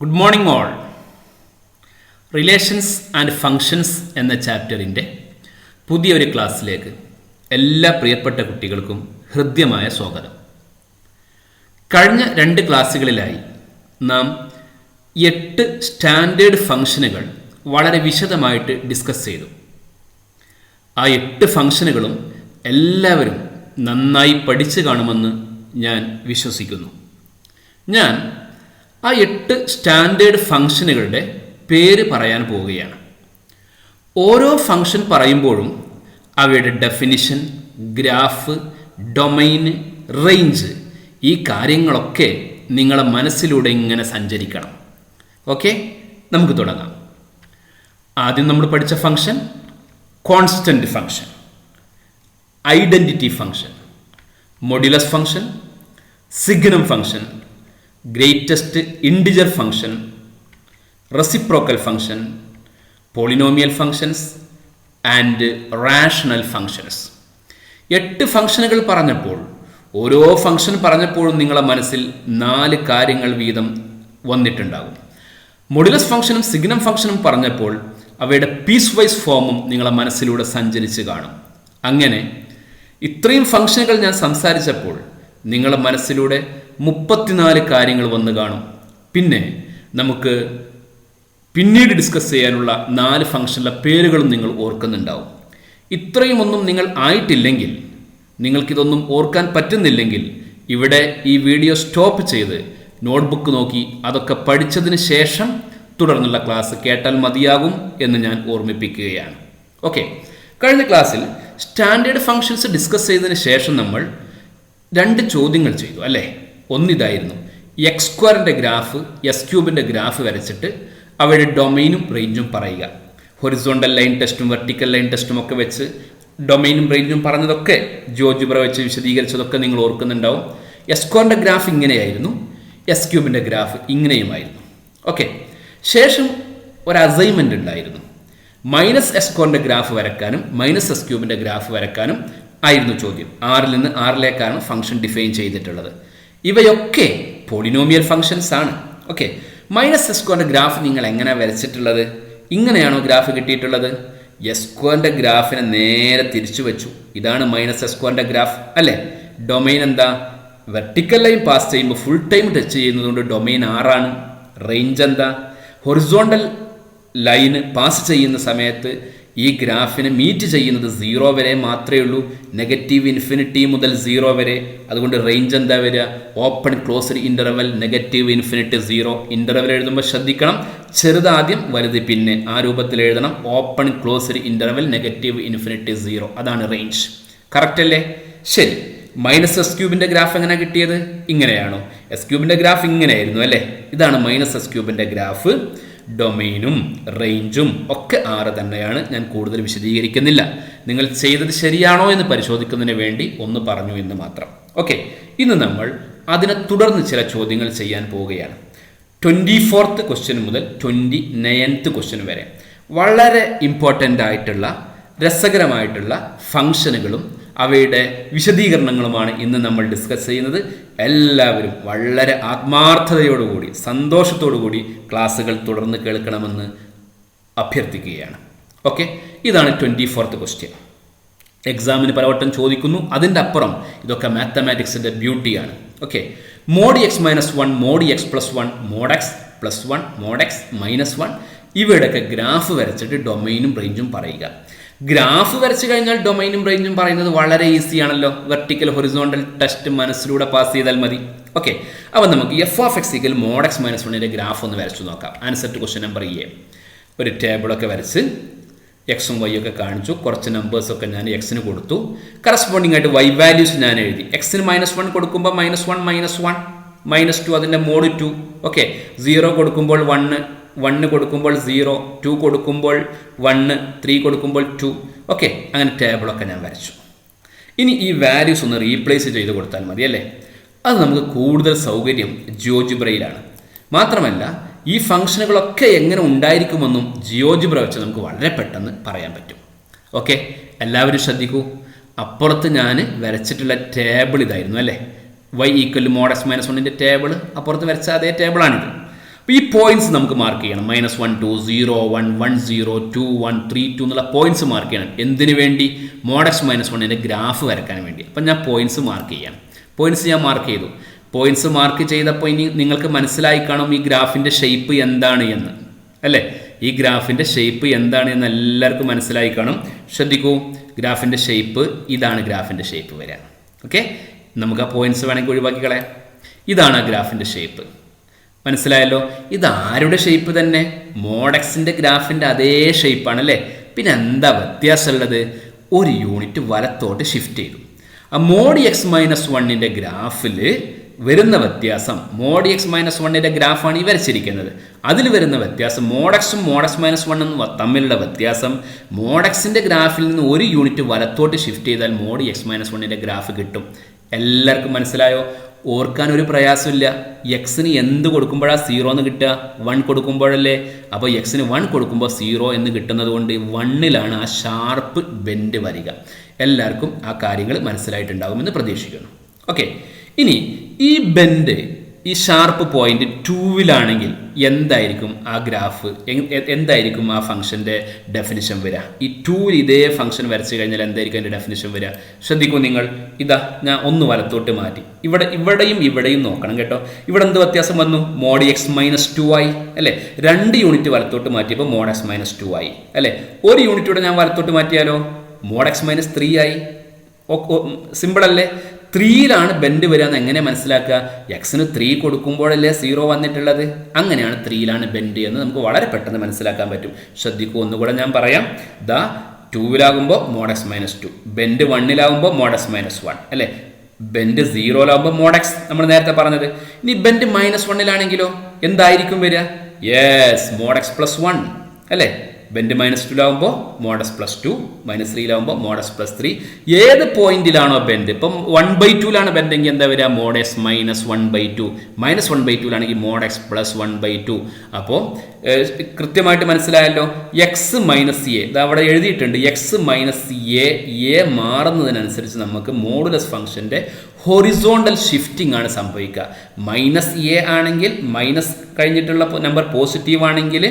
Good morning all. Relations and functions എന്ന ചാപ്റ്ററിൻ്റെ പുതിയൊരു ക്ലാസ്സിലേക്ക് എല്ലാ പ്രിയപ്പെട്ട കുട്ടികൾക്കും ഹൃദ്യമായ സ്വാഗതം. കഴിഞ്ഞ 2 ക്ലാസ്സുകളിലായി നാം 8 സ്റ്റാൻഡേർഡ് ഫങ്ഷനുകൾ വളരെ വിശദമായിട്ട് ഡിസ്കസ് ചെയ്തു. ആ 8 ഫങ്ഷനുകളും എല്ലാവരും നന്നായി പഠിച്ചു കാണുമെന്ന് ഞാൻ വിശ്വസിക്കുന്നു. ഞാൻ ആ 8 സ്റ്റാൻഡേർഡ് ഫങ്ഷനുകളുടെ പേര് പറയാൻ പോവുകയാണ്. ഓരോ ഫങ്ഷൻ പറയുമ്പോഴും അവയുടെ ഡെഫിനിഷൻ, ഗ്രാഫ്, ഡൊമൈൻ, റേഞ്ച്, ഈ കാര്യങ്ങളൊക്കെ നിങ്ങളുടെ മനസ്സിലൂടെ ഇങ്ങനെ സഞ്ചരിക്കണം. ഓക്കെ, നമുക്ക് തുടങ്ങാം. ആദ്യം നമ്മൾ പഠിച്ച function constant function, identity function, modulus function, signum function, greatest integer function, reciprocal function, polynomial functions and rational functions. 8 ഫങ്ഷനുകൾ പറഞ്ഞപ്പോൾ ഓരോ ഫങ്ഷൻ പറഞ്ഞപ്പോഴും നിങ്ങളുടെ മനസ്സിൽ 4 കാര്യങ്ങൾ വീതം വന്നിട്ടുണ്ടാകും. മൊഡ്യുലസ് ഫങ്ഷനും സിഗ്നം ഫങ്ഷനും പറഞ്ഞപ്പോൾ അവയുടെ പീസ് വൈസ് ഫോമും നിങ്ങളുടെ മനസ്സിലൂടെ സഞ്ചരിച്ച് കാണും. അങ്ങനെ ഇത്രയും ഫങ്ഷനുകൾ ഞാൻ സംസാരിച്ചപ്പോൾ നിങ്ങളുടെ മനസ്സിലൂടെ 34 കാര്യങ്ങൾ വന്ന് കാണും. പിന്നെ നമുക്ക് പിന്നീട് ഡിസ്കസ് ചെയ്യാനുള്ള 4 ഫങ്ഷനിലെ പേരുകളും നിങ്ങൾ ഓർക്കുന്നുണ്ടാവും. ഇത്രയും ഒന്നും നിങ്ങൾ ആയിട്ടില്ലെങ്കിൽ, നിങ്ങൾക്കിതൊന്നും ഓർക്കാൻ പറ്റുന്നില്ലെങ്കിൽ, ഇവിടെ ഈ വീഡിയോ സ്റ്റോപ്പ് ചെയ്ത് നോട്ട്ബുക്ക് നോക്കി അതൊക്കെ പഠിച്ചതിന് ശേഷം തുടർന്നുള്ള ക്ലാസ് കേട്ടാൽ മതിയാകും എന്ന് ഞാൻ ഓർമ്മിപ്പിക്കുകയാണ്. ഓക്കെ, കഴിഞ്ഞ ക്ലാസ്സിൽ സ്റ്റാൻഡേർഡ് ഫങ്ഷൻസ് ഡിസ്കസ് ചെയ്തതിന് ശേഷം നമ്മൾ 2 ചോദ്യങ്ങൾ ചെയ്തു അല്ലേ. ഒന്നിതായിരുന്നു, എക്സ് സ്ക്വയറിൻ്റെ ഗ്രാഫ് എസ് ക്യൂബിൻ്റെ ഗ്രാഫ് വരച്ചിട്ട് അവയുടെ ഡൊമൈനും റേഞ്ചും പറയുക. ഹൊറിസോണ്ടൽ ലൈൻ ടെസ്റ്റും വെർട്ടിക്കൽ ലൈൻ ടെസ്റ്റും ഒക്കെ വെച്ച് ഡൊമൈനും റേഞ്ചും പറഞ്ഞതൊക്കെ ജിയോജിബ്ര വെച്ച് വിശദീകരിച്ചതൊക്കെ നിങ്ങൾ ഓർക്കുന്നുണ്ടാവും. എസ് സ്ക്വയറിൻ്റെ ഗ്രാഫ് ഇങ്ങനെയായിരുന്നു, എസ് ക്യൂബിൻ്റെ ഗ്രാഫ് ഇങ്ങനെയുമായിരുന്നു. ഓക്കെ, ശേഷം ഒരു അസൈൻമെൻ്റ് ഉണ്ടായിരുന്നു. മൈനസ് എസ് സ്ക്വയറിൻ്റെ ഗ്രാഫ് വരക്കാനും മൈനസ് എസ് ക്യൂബിൻ്റെ ഗ്രാഫ് വരക്കാനും ആയിരുന്നു ചോദ്യം. 6 നിന്ന് 6ലേക്കാണ് ഫംഗ്ഷൻ ഡിഫൈൻ ചെയ്തിട്ടുള്ളത്. ഇവയൊക്കെ പോളിനോമിയൽ ഫങ്ഷൻസ് ആണ്. ഓക്കെ, മൈനസ് എസ് സ്ക്വയറിൻ്റെ ഗ്രാഫ് നിങ്ങൾ എങ്ങനെയാണ് വരച്ചിട്ടുള്ളത്? ഇങ്ങനെയാണോ ഗ്രാഫ് കിട്ടിയിട്ടുള്ളത്? എസ് സ്ക്വയറിൻ്റെ ഗ്രാഫിനെ നേരെ തിരിച്ചു വെച്ചു. ഇതാണ് മൈനസ് എസ് സ്ക്വയറിൻ്റെ ഗ്രാഫ് അല്ലേ. ഡൊമൈൻ എന്താ? വെർട്ടിക്കൽ ലൈൻ പാസ് ചെയ്യുമ്പോൾ ഫുൾ ടൈം ടച്ച് ചെയ്യുന്നതുകൊണ്ട് ഡൊമൈൻ 6 ആണ്. റേഞ്ച് എന്താ? ഹൊറിസോണ്ടൽ ലൈന് പാസ് ചെയ്യുന്ന സമയത്ത് ഈ ഗ്രാഫിനെ മീറ്റ് ചെയ്യുന്നത് 0 വരെ മാത്രമേ ഉള്ളൂ. നെഗറ്റീവ് ഇൻഫിനിറ്റി മുതൽ 0 വരെ. അതുകൊണ്ട് റേഞ്ച് എന്താ വരിക? Open closed interval negative infinity 0. Interval എഴുതുമ്പോൾ ശ്രദ്ധിക്കണം, ചെറുതാദ്യം വലുത് പിന്നെ, ആ രൂപത്തിൽ എഴുതണം. Open closed interval negative infinity 0, അതാണ് റേഞ്ച്. കറക്റ്റ് അല്ലേ? ശരി, മൈനസ് എസ് ക്യൂബിൻ്റെ ഗ്രാഫ് എങ്ങനെ കിട്ടിയത്? ഇങ്ങനെയാണോ? എസ് ക്യൂബിൻ്റെ ഗ്രാഫ് ഇങ്ങനെയായിരുന്നു അല്ലേ. ഇതാണ് മൈനസ് എസ് ക്യൂബിൻ്റെ ഗ്രാഫ്. ഡൊമൈനും റേഞ്ചും ഒക്കെ 6 തന്നെയാണ്. ഞാൻ കൂടുതൽ വിശദീകരിക്കുന്നില്ല. നിങ്ങൾ ചെയ്തത് ശരിയാണോ എന്ന് പരിശോധിക്കുന്നതിന് വേണ്ടി ഒന്ന് പറഞ്ഞു എന്ന് മാത്രം. ഓക്കെ, ഇന്ന് നമ്മൾ അതിനെ തുടർന്ന് ചില ചോദ്യങ്ങൾ ചെയ്യാൻ പോവുകയാണ്. 24th ക്വസ്റ്റ്യൻ മുതൽ 29th ക്വസ്റ്റ്യൻ വരെ വളരെ ഇമ്പോർട്ടൻ്റ് ആയിട്ടുള്ള രസകരമായിട്ടുള്ള ഫങ്ഷനുകളും അവയുടെ വിശദീകരണങ്ങളുമാണ് ഇന്ന് നമ്മൾ ഡിസ്കസ് ചെയ്യുന്നത്. എല്ലാവരും വളരെ ആത്മാർത്ഥതയോടുകൂടി സന്തോഷത്തോടുകൂടി ക്ലാസ്സുകൾ തുടർന്ന് കേൾക്കണമെന്ന് അഭ്യർത്ഥിക്കുകയാണ്. ഓക്കെ, ഇതാണ് 24th ക്വസ്റ്റ്യൻ. എക്സാമിന് പലവട്ടം ചോദിക്കുന്നു. അതിൻ്റെ അപ്പുറം ഇതൊക്കെ മാത്തമാറ്റിക്സിൻ്റെ ബ്യൂട്ടിയാണ്. Okay, mod x -1, mod x +1, mod x +1, mod x -1, ഇവയുടെയൊക്കെ ഗ്രാഫ് വരച്ചിട്ട് ഡൊമൈനും റേഞ്ചും പറയുക. ഗ്രാഫ് വരച്ചു കഴിഞ്ഞാൽ ഡൊമൈനും റേഞ്ചും പറയുന്നത് വളരെ ഈസി ആണല്ലോ. വെർട്ടിക്കൽ ഹൊറിസോണ്ടൽ ടെസ്റ്റ് മനസ്സിലൂടെ പാസ് ചെയ്താൽ മതി. ഓക്കെ, അപ്പോൾ നമുക്ക് f(x) mod x - 1ൻ്റെ ഗ്രാഫ് ഒന്ന് വരച്ചു നോക്കാം. Answer to question number A. ഒരു ടേബിളൊക്കെ വരച്ച് എക്സും വൈ ഒക്കെ കാണിച്ചു. കുറച്ച് നമ്പേഴ്സൊക്കെ ഞാൻ എക്സിന് കൊടുത്തു. കറസ്പോണ്ടിങ് ആയിട്ട് വൈ വാല്യൂസ് ഞാൻ എഴുതി. എക്സിന് -1 കൊടുക്കുമ്പോൾ -1, -1, -2 അതിൻ്റെ മോഡ് 2. ഓക്കെ, 0 കൊടുക്കുമ്പോൾ 1, 1 കൊടുക്കുമ്പോൾ 0, 2 കൊടുക്കുമ്പോൾ 1, 3 കൊടുക്കുമ്പോൾ 2. ഓക്കെ, അങ്ങനെ ടേബിളൊക്കെ ഞാൻ വരച്ചു. ഇനി ഈ വാല്യൂസ് ഒന്ന് റീപ്ലേസ് ചെയ്ത് കൊടുത്താൽ മതി അല്ലേ. അത് നമുക്ക് കൂടുതൽ സൗകര്യം ജിയോജിബ്രയിലാണ്. മാത്രമല്ല ഈ ഫംഗ്ഷനുകളൊക്കെ എങ്ങനെ ഉണ്ടായിരിക്കുമെന്നും ജിയോജിബ്ര വെച്ച് നമുക്ക് വളരെ പെട്ടെന്ന് പറയാൻ പറ്റും. ഓക്കെ, എല്ലാവരും ശ്രദ്ധിക്കൂ. അപ്പുറത്ത് ഞാൻ വരച്ചിട്ടുള്ള ടേബിൾ ഇതായിരുന്നു അല്ലേ. y = mod x - 1ൻ്റെ ടേബിൾ അപ്പുറത്ത് വരച്ച അതേ ടേബിളാണിത്. അപ്പോൾ ഈ പോയിന്റ്സ് നമുക്ക് മാർക്ക് ചെയ്യണം. -1 2 0 1 1 0 2 1 3 2 എന്നുള്ള പോയിന്റ്സ് മാർക്ക് ചെയ്യണം. എന്തിനു വേണ്ടി? mod x - 1ൻ്റെ ഗ്രാഫ് വരയ്ക്കാൻ വേണ്ടി. അപ്പം ഞാൻ പോയിന്റ്സ് മാർക്ക് ചെയ്യണം. പോയിന്റ്സ് ഞാൻ മാർക്ക് ചെയ്തു. പോയിന്റ്സ് മാർക്ക് ചെയ്തപ്പോൾ ഇനി നിങ്ങൾക്ക് മനസ്സിലായി കാണും ഈ ഗ്രാഫിൻ്റെ ഷേപ്പ് എന്താണ് എന്ന്, അല്ലേ? ഈ ഗ്രാഫിൻ്റെ ഷേപ്പ് എന്താണ് എന്ന് എല്ലാവർക്കും മനസ്സിലായി കാണും. ശ്രദ്ധിക്കൂ, ഗ്രാഫിൻ്റെ ഷേപ്പ് ഇതാണ്. ഗ്രാഫിൻ്റെ ഷേപ്പ് വരാം. ഓക്കെ, നമുക്ക് ആ പോയിന്റ്സ് വേണമെങ്കിൽ ഒഴിവാക്കി കളയാം. ഇതാണ് ആ ഗ്രാഫിൻ്റെ ഷേപ്പ്. മനസ്സിലായല്ലോ? ഇത് ആരുടെ ഷേപ്പ് തന്നെ? mod xന്റെ ഗ്രാഫിൻ്റെ അതേ ഷേപ്പാണ് അല്ലേ? പിന്നെ എന്താ വ്യത്യാസമുള്ളത്? ഒരു യൂണിറ്റ് വലത്തോട്ട് ഷിഫ്റ്റ് ചെയ്തു. ആ mod x - 1ൻ്റെ ഗ്രാഫിൽ വരുന്ന വ്യത്യാസം, mod x - 1ൻ്റെ ഗ്രാഫാണ് ഈ വരച്ചിരിക്കുന്നത്. അതിൽ വരുന്ന വ്യത്യാസം mod x ഉം mod x - 1 തമ്മിലുള്ള വ്യത്യാസം, mod xന്റെ ഗ്രാഫിൽ നിന്ന് ഒരു യൂണിറ്റ് വലത്തോട്ട് ഷിഫ്റ്റ് ചെയ്താൽ mod x - 1ൻ്റെ ഗ്രാഫ് കിട്ടും. എല്ലാവർക്കും മനസ്സിലായോ? ഓർക്കാൻ ഒരു പ്രയാസമില്ല. എക്സിന് എന്ത് കൊടുക്കുമ്പോഴാണ് 0 എന്ന് കിട്ടുക? 1 കൊടുക്കുമ്പോഴല്ലേ? അപ്പോൾ എക്സിന് 1 കൊടുക്കുമ്പോൾ 0 എന്ന് കിട്ടുന്നത് കൊണ്ട് 1ലാണ് ആ ഷാർപ്പ് ബെൻഡ് വരിക. എല്ലാവർക്കും ആ കാര്യങ്ങൾ മനസ്സിലായിട്ടുണ്ടാകുമെന്ന് പ്രതീക്ഷിക്കുന്നു. ഓക്കെ, ഇനി ഈ ബെൻഡ്, ഈ ഷാർപ്പ് പോയിന്റ് 2-ലാണെങ്കിൽ എന്തായിരിക്കും ആ ഗ്രാഫ്, എന്തായിരിക്കും ആ ഫംഗ്ഷൻ്റെ ഡെഫിനിഷൻ വരിക? ഈ 2-ൽ ഇതേ ഫംഗ്ഷൻ വരച്ച് കഴിഞ്ഞാൽ എന്തായിരിക്കും അതിൻ്റെ ഡെഫിനിഷൻ വരിക? ശ്രദ്ധിക്കൂ നിങ്ങൾ. ഇതാ ഞാൻ ഒന്ന് വലത്തോട്ട് മാറ്റി. ഇവിടെയും നോക്കണം കേട്ടോ. ഇവിടെ എന്ത് വ്യത്യാസം വന്നു? mod x - 2 ആയി അല്ലേ? 2 യൂണിറ്റ് വലത്തോട്ട് മാറ്റിയപ്പോൾ mod x - 2 ആയി അല്ലേ? ഒരു യൂണിറ്റൂടെ ഞാൻ വലത്തോട്ട് മാറ്റിയാലോ mod x - 3 ആയി. സിമ്പിൾ അല്ലേ? 3-ലാണ് ബെൻഡ് വരിക എന്ന് എങ്ങനെ മനസ്സിലാക്കുക? എക്സിന് 3 കൊടുക്കുമ്പോഴല്ലേ 0 വന്നിട്ടുള്ളത്. അങ്ങനെയാണ് 3-ലാണ് ബെൻഡ് എന്ന് നമുക്ക് വളരെ പെട്ടെന്ന് മനസ്സിലാക്കാൻ പറ്റും. ശ്രദ്ധിക്കൂ, ഒന്നുകൂടെ ഞാൻ പറയാം. 2-ലാകുമ്പോൾ mod x - 2, ബെൻഡ് 1-ലാകുമ്പോൾ mod x - 1 അല്ലേ? ബെൻഡ് 0-ലാകുമ്പോൾ mod x നമ്മൾ നേരത്തെ പറഞ്ഞത്. ഇനി ബെൻഡ് -1-ലാണെങ്കിലോ എന്തായിരിക്കും വരിക? യെസ്, mod x + 1 അല്ലേ? ബെൻഡ് -2-ലാകുമ്പോൾ mod x + 2, -3-ലാകുമ്പോൾ mod x + 3. ഏത് പോയിന്റിലാണോ ബെൻഡ്, ഇപ്പം 1/2-ലാണ് ബെൻഡെങ്കിൽ എന്താ വരിക? mod x - 1/2. -1/2-ലാണെങ്കിൽ mod x + 1/2. അപ്പോൾ കൃത്യമായിട്ട് മനസ്സിലായല്ലോ. എക്സ് മൈനസ് എ അവിടെ എഴുതിയിട്ടുണ്ട്. എക്സ് മൈനസ് എ മാറുന്നതിനനുസരിച്ച് നമുക്ക് മോഡുലസ് ഫംഗ്ഷൻ്റെ ഹൊറിസോണ്ടൽ ഷിഫ്റ്റിംഗ് ആണ് സംഭവിക്കുക. -a ആണെങ്കിൽ മൈനസ് കഴിഞ്ഞിട്ടുള്ള നമ്പർ പോസിറ്റീവ് ആണെങ്കിൽ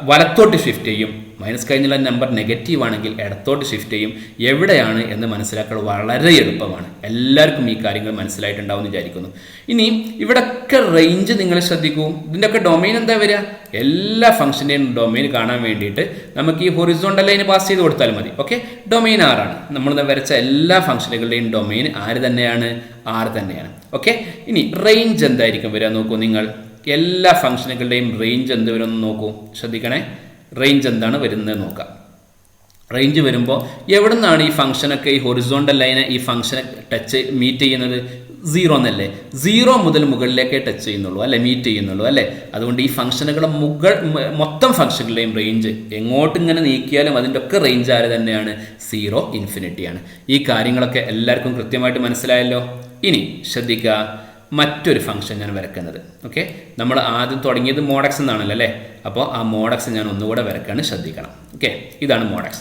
വലത്തോട്ട് ഷിഫ്റ്റ് ചെയ്യും. മൈനസ് കഴിഞ്ഞുള്ള നമ്പർ നെഗറ്റീവ് ആണെങ്കിൽ ഇടത്തോട്ട് ഷിഫ്റ്റ് ചെയ്യും. എവിടെയാണ് എന്ന് മനസ്സിലാക്കാൻ വളരെ എളുപ്പമാണ്. എല്ലാവർക്കും ഈ കാര്യങ്ങൾ മനസ്സിലായിട്ടുണ്ടാവും എന്ന് വിചാരിക്കുന്നു. ഇനി ഇവിടെയൊക്കെ റേഞ്ച് നിങ്ങൾ ശ്രദ്ധിക്കൂ. ഇതിൻ്റെയൊക്കെ ഡൊമൈൻ എന്താ വരിക? എല്ലാ ഫംഗ്ഷൻ്റെയും ഡൊമൈൻ കാണാൻ വേണ്ടിയിട്ട് നമുക്ക് ഈ ഹൊറിസോണ്ടൽ ലൈന് പാസ് ചെയ്ത് കൊടുത്താൽ മതി. ഓക്കെ, ഡൊമൈൻ ആറാണ്. നമ്മൾ വരച്ച എല്ലാ ഫംഗ്ഷനുകളുടെയും ഡൊമൈൻ ആര് തന്നെയാണ്? ആറ് തന്നെയാണ്. ഓക്കെ, ഇനി റേഞ്ച് എന്തായിരിക്കും വരിക നോക്കൂ നിങ്ങൾ. എല്ലാ ഫംഗ്ഷനുകളുടെയും റേഞ്ച് എന്ത് വരുമെന്ന് നോക്കൂ, ശ്രദ്ധിക്കണേ. റേഞ്ച് എന്താണ് വരുന്നത് നോക്കാം. റേഞ്ച് വരുമ്പോൾ എവിടെ നിന്നാണ് ഈ ഫംഗ്ഷനൊക്കെ, ഈ ഹൊറിസോണ്ടൽ ലൈനെ ഈ ഫംഗ്ഷനെ മീറ്റ് ചെയ്യുന്നത്? 0 എന്നല്ലേ? 0 മുതൽ മുകളിലേക്കേ ടച്ച് ചെയ്യുന്നുള്ളൂ അല്ലെ, മീറ്റ് ചെയ്യുന്നുള്ളൂ അല്ലേ? അതുകൊണ്ട് ഈ ഫംഗ്ഷനുകളുടെ മൊത്തം ഫംഗ്ഷനുകളുടെയും റേഞ്ച് എങ്ങോട്ട് ഇങ്ങനെ നീക്കിയാലും അതിൻ്റെ ഒക്കെ റേഞ്ച് ആര് തന്നെയാണ്? 0 ഇൻഫിനിറ്റിയാണ്. ഈ കാര്യങ്ങളൊക്കെ എല്ലാവർക്കും കൃത്യമായിട്ട് മനസ്സിലായല്ലോ. ഇനി ശ്രദ്ധിക്കുക, മറ്റൊരു ഫംഗ്ഷൻ ഞാൻ വരക്കുന്നത്. ഓക്കെ, നമ്മൾ ആദ്യം തുടങ്ങിയത് mod x എന്നാണല്ലോ അല്ലേ? അപ്പോൾ ആ mod x ഞാൻ ഒന്നുകൂടെ വരക്കാണ്, ശ്രദ്ധിക്കണം. ഓക്കെ, ഇതാണ് mod x.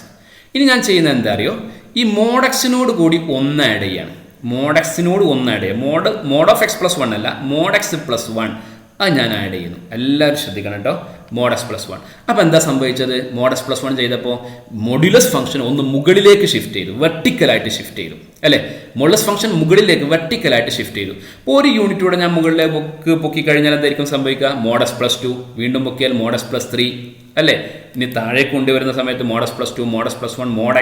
ഇനി ഞാൻ ചെയ്യുന്നത് എന്താ അറിയോ? ഈ mod x-നോട് കൂടി 1 ആഡ് ചെയ്യാണ്. mod x-നോട് 1 ആഡ് ചെയ്യുക. mod of x + 1 അല്ല, mod x + 1 അത് ഞാൻ ആഡ് ചെയ്യുന്നു. എല്ലാവരും ശ്രദ്ധിക്കണം കേട്ടോ. mod x + 1. അപ്പോൾ എന്താ സംഭവിച്ചത്? mod x + 1 ചെയ്തപ്പോൾ മോഡുലസ് ഫംഗ്ഷൻ ഒന്ന് മുകളിലേക്ക് ഷിഫ്റ്റ് ചെയ്തു, വെർട്ടിക്കലായിട്ട് ഷിഫ്റ്റ് ചെയ്തു അല്ലേ? മോഡുലസ് ഫംഗ്ഷൻ മുകളിലേക്ക് വെർട്ടിക്കലായിട്ട് ഷിഫ്റ്റ് ചെയ്തു. അപ്പോൾ ഒരു യൂണിറ്റൂടെ ഞാൻ മുകളിലേക്ക് പൊക്കി കഴിഞ്ഞാൽ എന്തായിരിക്കും സംഭവിക്കുക? mod x + 2, വീണ്ടും പൊക്കിയാൽ mod x + 3 അല്ലേ? ഇനി താഴേക്ക് കൊണ്ടുവരുന്ന സമയത്ത് mod x + 2, mod x + 1, mod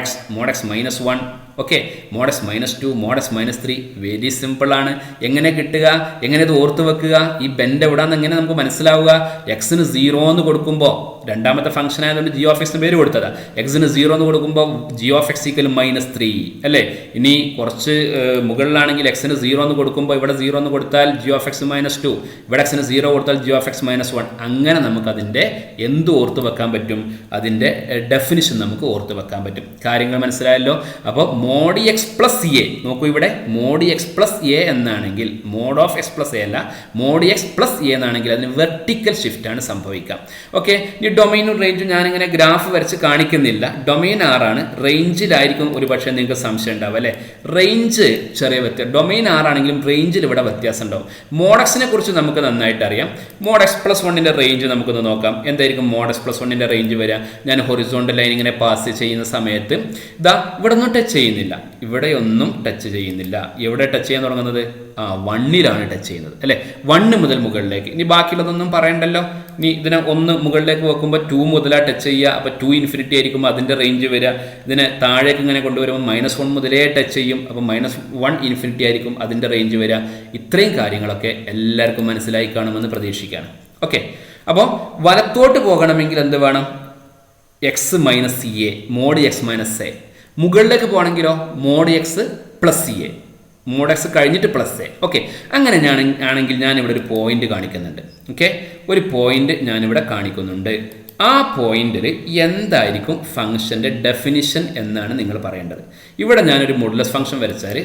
x - 1. Okay, mod x - 2, mod x - 3. Very സിമ്പിളാണ്. എങ്ങനെ കിട്ടുക? എങ്ങനെ ഇത് ഓർത്ത് വെക്കുക? ഈ ബെൻഡ് എവിടാന്ന് എങ്ങനെ നമുക്ക് മനസ്സിലാവുക? എക്സിന് 0 എന്ന് കൊടുക്കുമ്പോൾ, രണ്ടാമത്തെ ഫംഗ്ഷൻ ആയതുകൊണ്ട് g of x എന്ന് പേര് കൊടുത്തതാ. എക്സിന് 0 എന്ന് കൊടുക്കുമ്പോൾ g of x = -3 അല്ലേ? ഇനി കുറച്ച് മുകളിലാണെങ്കിൽ എക്സിന് 0 എന്ന് കൊടുക്കുമ്പോൾ ഇവിടെ 0 എന്ന് കൊടുത്താൽ g of x - 2, ഇവിടെ എക്സിന് 0 കൊടുത്താൽ g of x - 1. അങ്ങനെ നമുക്കതിൻ്റെ എന്ത് ഓർത്ത് വെക്കാൻ പറ്റും? അതിൻ്റെ ഡെഫിനിഷൻ നമുക്ക് ഓർത്ത് വെക്കാൻ പറ്റും. കാര്യങ്ങൾ മനസ്സിലായല്ലോ. അപ്പോൾ mod x + a നോക്കൂ, ഇവിടെ mod x + a എന്നാണെങ്കിൽ mod of x + a അല്ല, mod x + a എന്നാണെങ്കിൽ അതിന് വെർട്ടിക്കൽ ഷിഫ്റ്റ് ആണ് സംഭവിക്കാം. ഓക്കെ, ഈ ഡൊമൈനും റേഞ്ചും ഞാനിങ്ങനെ ഗ്രാഫ് വരച്ച് കാണിക്കുന്നില്ല. ഡൊമൈൻ ആറാണ്, റേഞ്ചിലായിരിക്കും ഒരു പക്ഷേ നിങ്ങൾക്ക് സംശയം ഉണ്ടാവും അല്ലേ. റേഞ്ച് ചെറിയ വ്യത്യാസം, ഡൊമൈൻ ആറാണെങ്കിലും റേഞ്ചിൽ ഇവിടെ വ്യത്യാസം ഉണ്ടാവും. മോഡക്സിനെ കുറിച്ച് നമുക്ക് നന്നായിട്ട് അറിയാം. മോഡ് എക്സ് പ്ലസ് വണ്ണിൻ്റെ റേഞ്ച് നമുക്കൊന്ന് നോക്കാം. എന്തായിരിക്കും മോഡ് എക്സ് പ്ലസ് വണ്ണിൻ്റെ റേഞ്ച് വരിക? ഞാൻ ഹൊറിസോണ്ടൽ ലൈൻ ഇങ്ങനെ പാസ് ചെയ്യുന്ന സമയത്ത് ഇതാ ഇവിടെ ഒന്നും ടച്ച് ചെയ്യുന്നില്ല, ഇവിടെയൊന്നും ടച്ച് ചെയ്യുന്നില്ല. എവിടെ ടച്ച് ചെയ്യാൻ തുടങ്ങുന്നത്? വണ്ണിലാണ് ടച്ച് ചെയ്യുന്നത് അല്ലേ. 1 മുതൽ മുകളിലേക്ക്. ഇനി ബാക്കിയുള്ളതൊന്നും പറയണ്ടല്ലോ. ഇനി ഇതിനെ 1 മുകളിലേക്ക് വെക്കുമ്പോൾ 2 മുതലാണ് ടച്ച് ചെയ്യുക. അപ്പോൾ 2 ഇൻഫിനിറ്റി ആയിരിക്കും അതിൻ്റെ റേഞ്ച് വരിക. ഇതിനെ താഴേക്ക് ഇങ്ങനെ കൊണ്ടുവരുമ്പോൾ -1 മുതലേ ടച്ച് ചെയ്യും. അപ്പോൾ -1 ഇൻഫിനിറ്റി ആയിരിക്കും അതിൻ്റെ റേഞ്ച് വരിക. ഇത്രയും കാര്യങ്ങളൊക്കെ എല്ലാവർക്കും മനസ്സിലായി കാണുമെന്ന് പ്രതീക്ഷിക്കുകയാണ്. ഓക്കെ, അപ്പോൾ വലത്തോട്ട് പോകണമെങ്കിൽ എന്ത് വേണം? X minus A, mod x minus A. മുകളിലേക്ക് പോകണമെങ്കിലോ mod x plus A, mod x കഴിഞ്ഞിട്ട് പ്ലസ് എ. ഓക്കെ, അങ്ങനെ ആണെങ്കിൽ ഞാനിവിടെ ഒരു പോയിന്റ് കാണിക്കുന്നുണ്ട്. ഓക്കെ, ഒരു പോയിന്റ് ഞാനിവിടെ കാണിക്കുന്നുണ്ട്. ആ പോയിന്റിൽ എന്തായിരിക്കും ഫംഗ്ഷൻ്റെ ഡെഫിനിഷൻ എന്നാണ് നിങ്ങൾ പറയേണ്ടത്. ഇവിടെ ഞാനൊരു മോഡുലസ് ഫംഗ്ഷൻ വരച്ചാൽ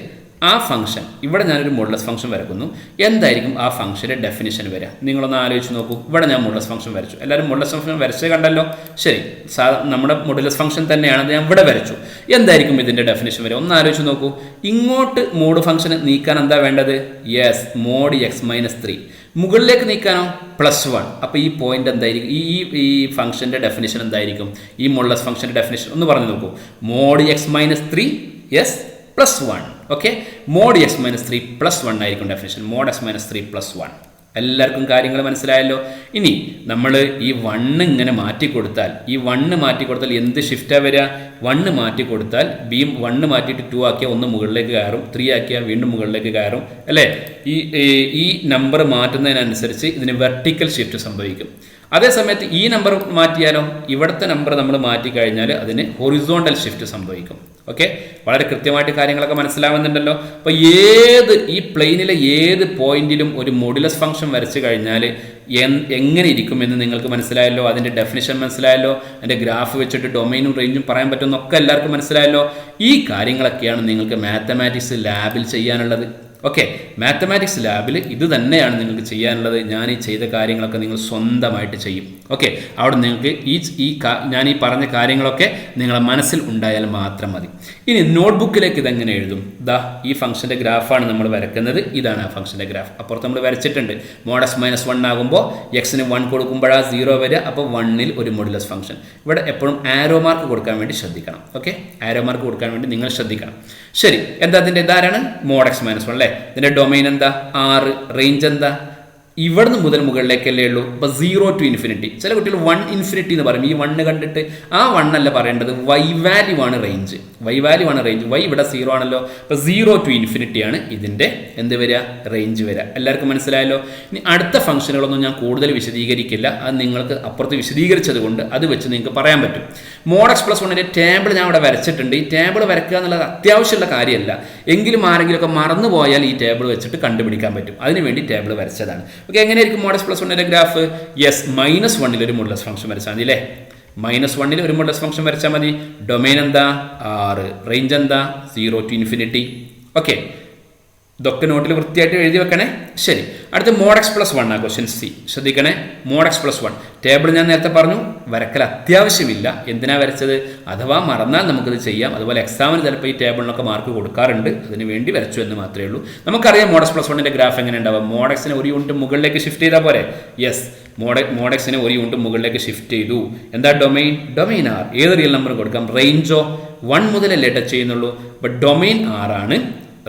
ആ ഫംഗ്ഷൻ, ഇവിടെ ഞാനൊരു മോഡുലസ് ഫംഗ്ഷൻ വരക്കുന്നു, എന്തായിരിക്കും ആ ഫംഗ്ഷൻ്റെ ഡെഫിനിഷൻ വരിക? നിങ്ങളൊന്ന് ആലോചിച്ച് നോക്കൂ. ഇവിടെ ഞാൻ മോഡുലസ് ഫംഗ്ഷൻ വരച്ചു, എല്ലാവരും മോഡുലസ് ഫംഗ്ഷൻ വരച്ച് കണ്ടല്ലോ. ശരി, നമ്മുടെ മോഡുലസ് ഫംഗ്ഷൻ തന്നെയാണ്, ഞാൻ ഇവിടെ വരച്ചു. എന്തായിരിക്കും ഇതിൻ്റെ ഡെഫിനിഷൻ വരിക? ഒന്ന് ആലോചിച്ച് നോക്കൂ. ഇങ്ങോട്ട് മോഡ് ഫംഗ്ഷൻ നീക്കാൻ എന്താ വേണ്ടത്? Yes, mod x minus 3. മുകളിലേക്ക് നീക്കാനോ +1. അപ്പോൾ ഈ പോയിന്റ് എന്തായിരിക്കും? ഈ ഫംഗ്ഷൻ്റെ ഡെഫിനിഷൻ എന്തായിരിക്കും? ഈ മോഡുലസ് ഫംഗ്ഷൻ്റെ ഡെഫിനിഷൻ ഒന്ന് പറഞ്ഞു നോക്കൂ. Mod x minus 3 yes +1. Okay, mod x minus 3 +1 ആയിരിക്കും ഡെഫിനിഷൻ. Mode x minus 3 +1. എല്ലാവർക്കും കാര്യങ്ങൾ മനസ്സിലായല്ലോ. ഇനി നമ്മൾ ഈ 1 ഇങ്ങനെ മാറ്റിക്കൊടുത്താൽ, ഈ 1 മാറ്റിക്കൊടുത്താൽ എന്ത് ഷിഫ്റ്റാണ് വരിക? 1 മാറ്റിക്കൊടുത്താൽ 1 മാറ്റിയിട്ട് 2 ആക്കിയാൽ 1 മുകളിലേക്ക് കയറും, 3 ആക്കിയാൽ വീണ്ടും മുകളിലേക്ക് കയറും അല്ലേ. ഈ നമ്പർ മാറ്റുന്നതിനനുസരിച്ച് ഇതിന് വെർട്ടിക്കൽ ഷിഫ്റ്റ് സംഭവിക്കും. അതേസമയത്ത് ഈ നമ്പർ മാറ്റിയാലോ, ഇവിടുത്തെ നമ്പർ നമ്മൾ മാറ്റി കഴിഞ്ഞാൽ അതിന് ഹൊറിസോണ്ടൽ ഷിഫ്റ്റ് സംഭവിക്കും. ഓക്കെ, വളരെ കൃത്യമായിട്ട് കാര്യങ്ങളൊക്കെ മനസ്സിലാവുന്നുണ്ടല്ലോ. അപ്പോൾ ഈ പ്ലെയിനിലെ ഏത് പോയിന്റിലും ഒരു മോഡുലസ് ഫംഗ്ഷൻ വരച്ച് കഴിഞ്ഞാൽ എങ്ങനെ ഇരിക്കുമെന്ന് നിങ്ങൾക്ക് മനസ്സിലായല്ലോ. അതിൻ്റെ ഡെഫിനിഷൻ മനസ്സിലായല്ലോ. അതിൻ്റെ ഗ്രാഫ് വെച്ചിട്ട് ഡൊമൈനും റേഞ്ചും പറയാൻ പറ്റുമെന്നൊക്കെ എല്ലാവർക്കും മനസ്സിലായല്ലോ. ഈ കാര്യങ്ങളൊക്കെയാണ് നിങ്ങൾക്ക് മാത്തമാറ്റിക്സ് ലാബിൽ ചെയ്യാനുള്ളത്. ഓക്കെ, മാത്തമാറ്റിക്സ് ലാബിൽ ഇത് തന്നെയാണ് നിങ്ങൾക്ക് ചെയ്യാനുള്ളത്. ഞാൻ ഈ ചെയ്ത കാര്യങ്ങളൊക്കെ നിങ്ങൾ സ്വന്തമായിട്ട് ചെയ്യും. ഓക്കെ, അവിടെ നിങ്ങൾക്ക് ഞാൻ ഈ പറഞ്ഞ കാര്യങ്ങളൊക്കെ നിങ്ങളെ മനസ്സിൽ ഉണ്ടായാൽ മാത്രം മതി. ഇനി നോട്ട്ബുക്കിലേക്ക് ഇതെങ്ങനെ എഴുതും? ഈ ഫംഗ്ഷൻ്റെ ഗ്രാഫാണ് നമ്മൾ വരയ്ക്കുന്നത്. ഇതാണ് ആ ഫംഗ്ഷൻ്റെ ഗ്രാഫ്. അപ്പുറത്ത് നമ്മൾ വരച്ചിട്ടുണ്ട്. മോഡ് എക്സ് മൈനസ് 1 ആകുമ്പോൾ എക്സിന് 1 കൊടുക്കുമ്പോഴാണ് 0 വരിക. അപ്പോൾ 1ൽ ഒരു മോഡുലസ് ഫംഗ്ഷൻ. ഇവിടെ എപ്പോഴും ആരോ മാർക്ക് കൊടുക്കാൻ വേണ്ടി ശ്രദ്ധിക്കണം. ഓക്കെ, ആരോ മാർക്ക് കൊടുക്കാൻ വേണ്ടി നിങ്ങൾ ശ്രദ്ധിക്കണം. ശരി, എന്താ അതിൻ്റെ ഇതാരാണ്? മോഡ് എക്സ് മൈനസ് 1 അല്ലേ. ഇതിൻ്റെ ഡൊമൈൻ എന്താ? 6. റേഞ്ച് എന്താ? ഇവിടുന്ന് മുതൽ മുകളിലേക്കല്ലേ ഉള്ളൂ. അപ്പോൾ 0 to ഇൻഫിനിറ്റി. ചില കുട്ടികൾ 1 ഇൻഫിനിറ്റി എന്ന് പറയും. ഈ 1 കണ്ടിട്ട് ആ 1 അല്ല പറയേണ്ടത്, വൈ വാല്യൂ ആണ് റേഞ്ച്. വൈ വാല്യൂ ആണ് റേഞ്ച്. വൈ ഇവിടെ 0 ആണല്ലോ. അപ്പോൾ 0 to ഇൻഫിനിറ്റി ആണ് ഇതിൻ്റെ എന്ത് വരിക? റേഞ്ച് വരിക. എല്ലാവർക്കും മനസ്സിലായല്ലോ. ഇനി അടുത്ത ഫംഗ്ഷനുകളൊന്നും ഞാൻ കൂടുതൽ വിശദീകരിക്കില്ല. അത് നിങ്ങൾക്ക് അപ്പുറത്ത് വിശദീകരിച്ചത് കൊണ്ട് അത് വെച്ച് നിങ്ങൾക്ക് പറയാൻ പറ്റും. മോഡ് എക്സ് പ്ലസ് 1ൻ്റെ ടേബിൾ ഞാൻ ഇവിടെ വരച്ചിട്ടുണ്ട്. ഈ ടേബിൾ വരയ്ക്കുക എന്നുള്ളത് അത്യാവശ്യമുള്ള കാര്യമല്ല. എങ്കിലും ആരെങ്കിലുമൊക്കെ മറന്നു പോയാൽ ഈ ടേബിൾ വെച്ചിട്ട് കണ്ടുപിടിക്കാൻ പറ്റും. അതിനുവേണ്ടി ടേബിൾ വരച്ചതാണ്. ഓക്കെ, എങ്ങനെയായിരിക്കും മോഡ് എക്സ് പ്ലസ് 1ൻ്റെ ഗ്രാഫ്? യെസ്, -1ൽ ഒരു മോഡുലസ് ഫംഗ്ഷൻ വരച്ചാൽ മതി അല്ലേ. -1ൽ ഒരു മോഡുലസ് ഫംഗ്ഷൻ വരച്ചാൽ മതി. ഡൊമൈൻ എന്താ? 6. റേഞ്ച് എന്താ? 0 to ഇൻഫിനിറ്റി. ഓക്കെ, ഇതൊക്കെ നോട്ടിൽ വൃത്തിയായിട്ട് എഴുതി വെക്കണേ. ശരി, അടുത്ത മോഡ് എക്സ് പ്ലസ് 1 ആ ക്വസ്റ്റ്യൻ സി. ശ്രദ്ധിക്കണേ, മോഡ് എക്സ് പ്ലസ് 1 ടേബിൾ ഞാൻ നേരത്തെ പറഞ്ഞു വരക്കൽ അത്യാവശ്യമില്ല. എന്തിനാ വരച്ചത്? അഥവാ മറന്നാൽ നമുക്കത് ചെയ്യാം. അതുപോലെ എക്സാമിന് ചിലപ്പോൾ ഈ ടേബിളിനൊക്കെ മാർക്ക് കൊടുക്കാറുണ്ട്. അതിന് വേണ്ടി വരച്ചു എന്ന് മാത്രമേ ഉള്ളൂ. നമുക്കറിയാം മോഡ് എക്സ് പ്ലസ് 1ൻ്റെ ഗ്രാഫ് എങ്ങനെ ഉണ്ടാവുക. മോഡ് എക്സിനെ 1 യൂണിറ്റ് മുകളിലേക്ക് ഷിഫ്റ്റ് ചെയ്താൽ പോരെ? യെസ്, മോഡ് എക്സിനെ 1 യൂണിറ്റ് മുകളിലേക്ക് ഷിഫ്റ്റ് ചെയ്തു. എന്താ ഡൊമൈൻ? Domain R. ഏത് റിയൽ നമ്പർ കൊടുക്കാം? റേഞ്ചോ 1 മുതലല്ലേ ടച്ച് ചെയ്യുന്നുള്ളൂ. അപ്പോൾ ഡൊമൈൻ 6 ആണ്.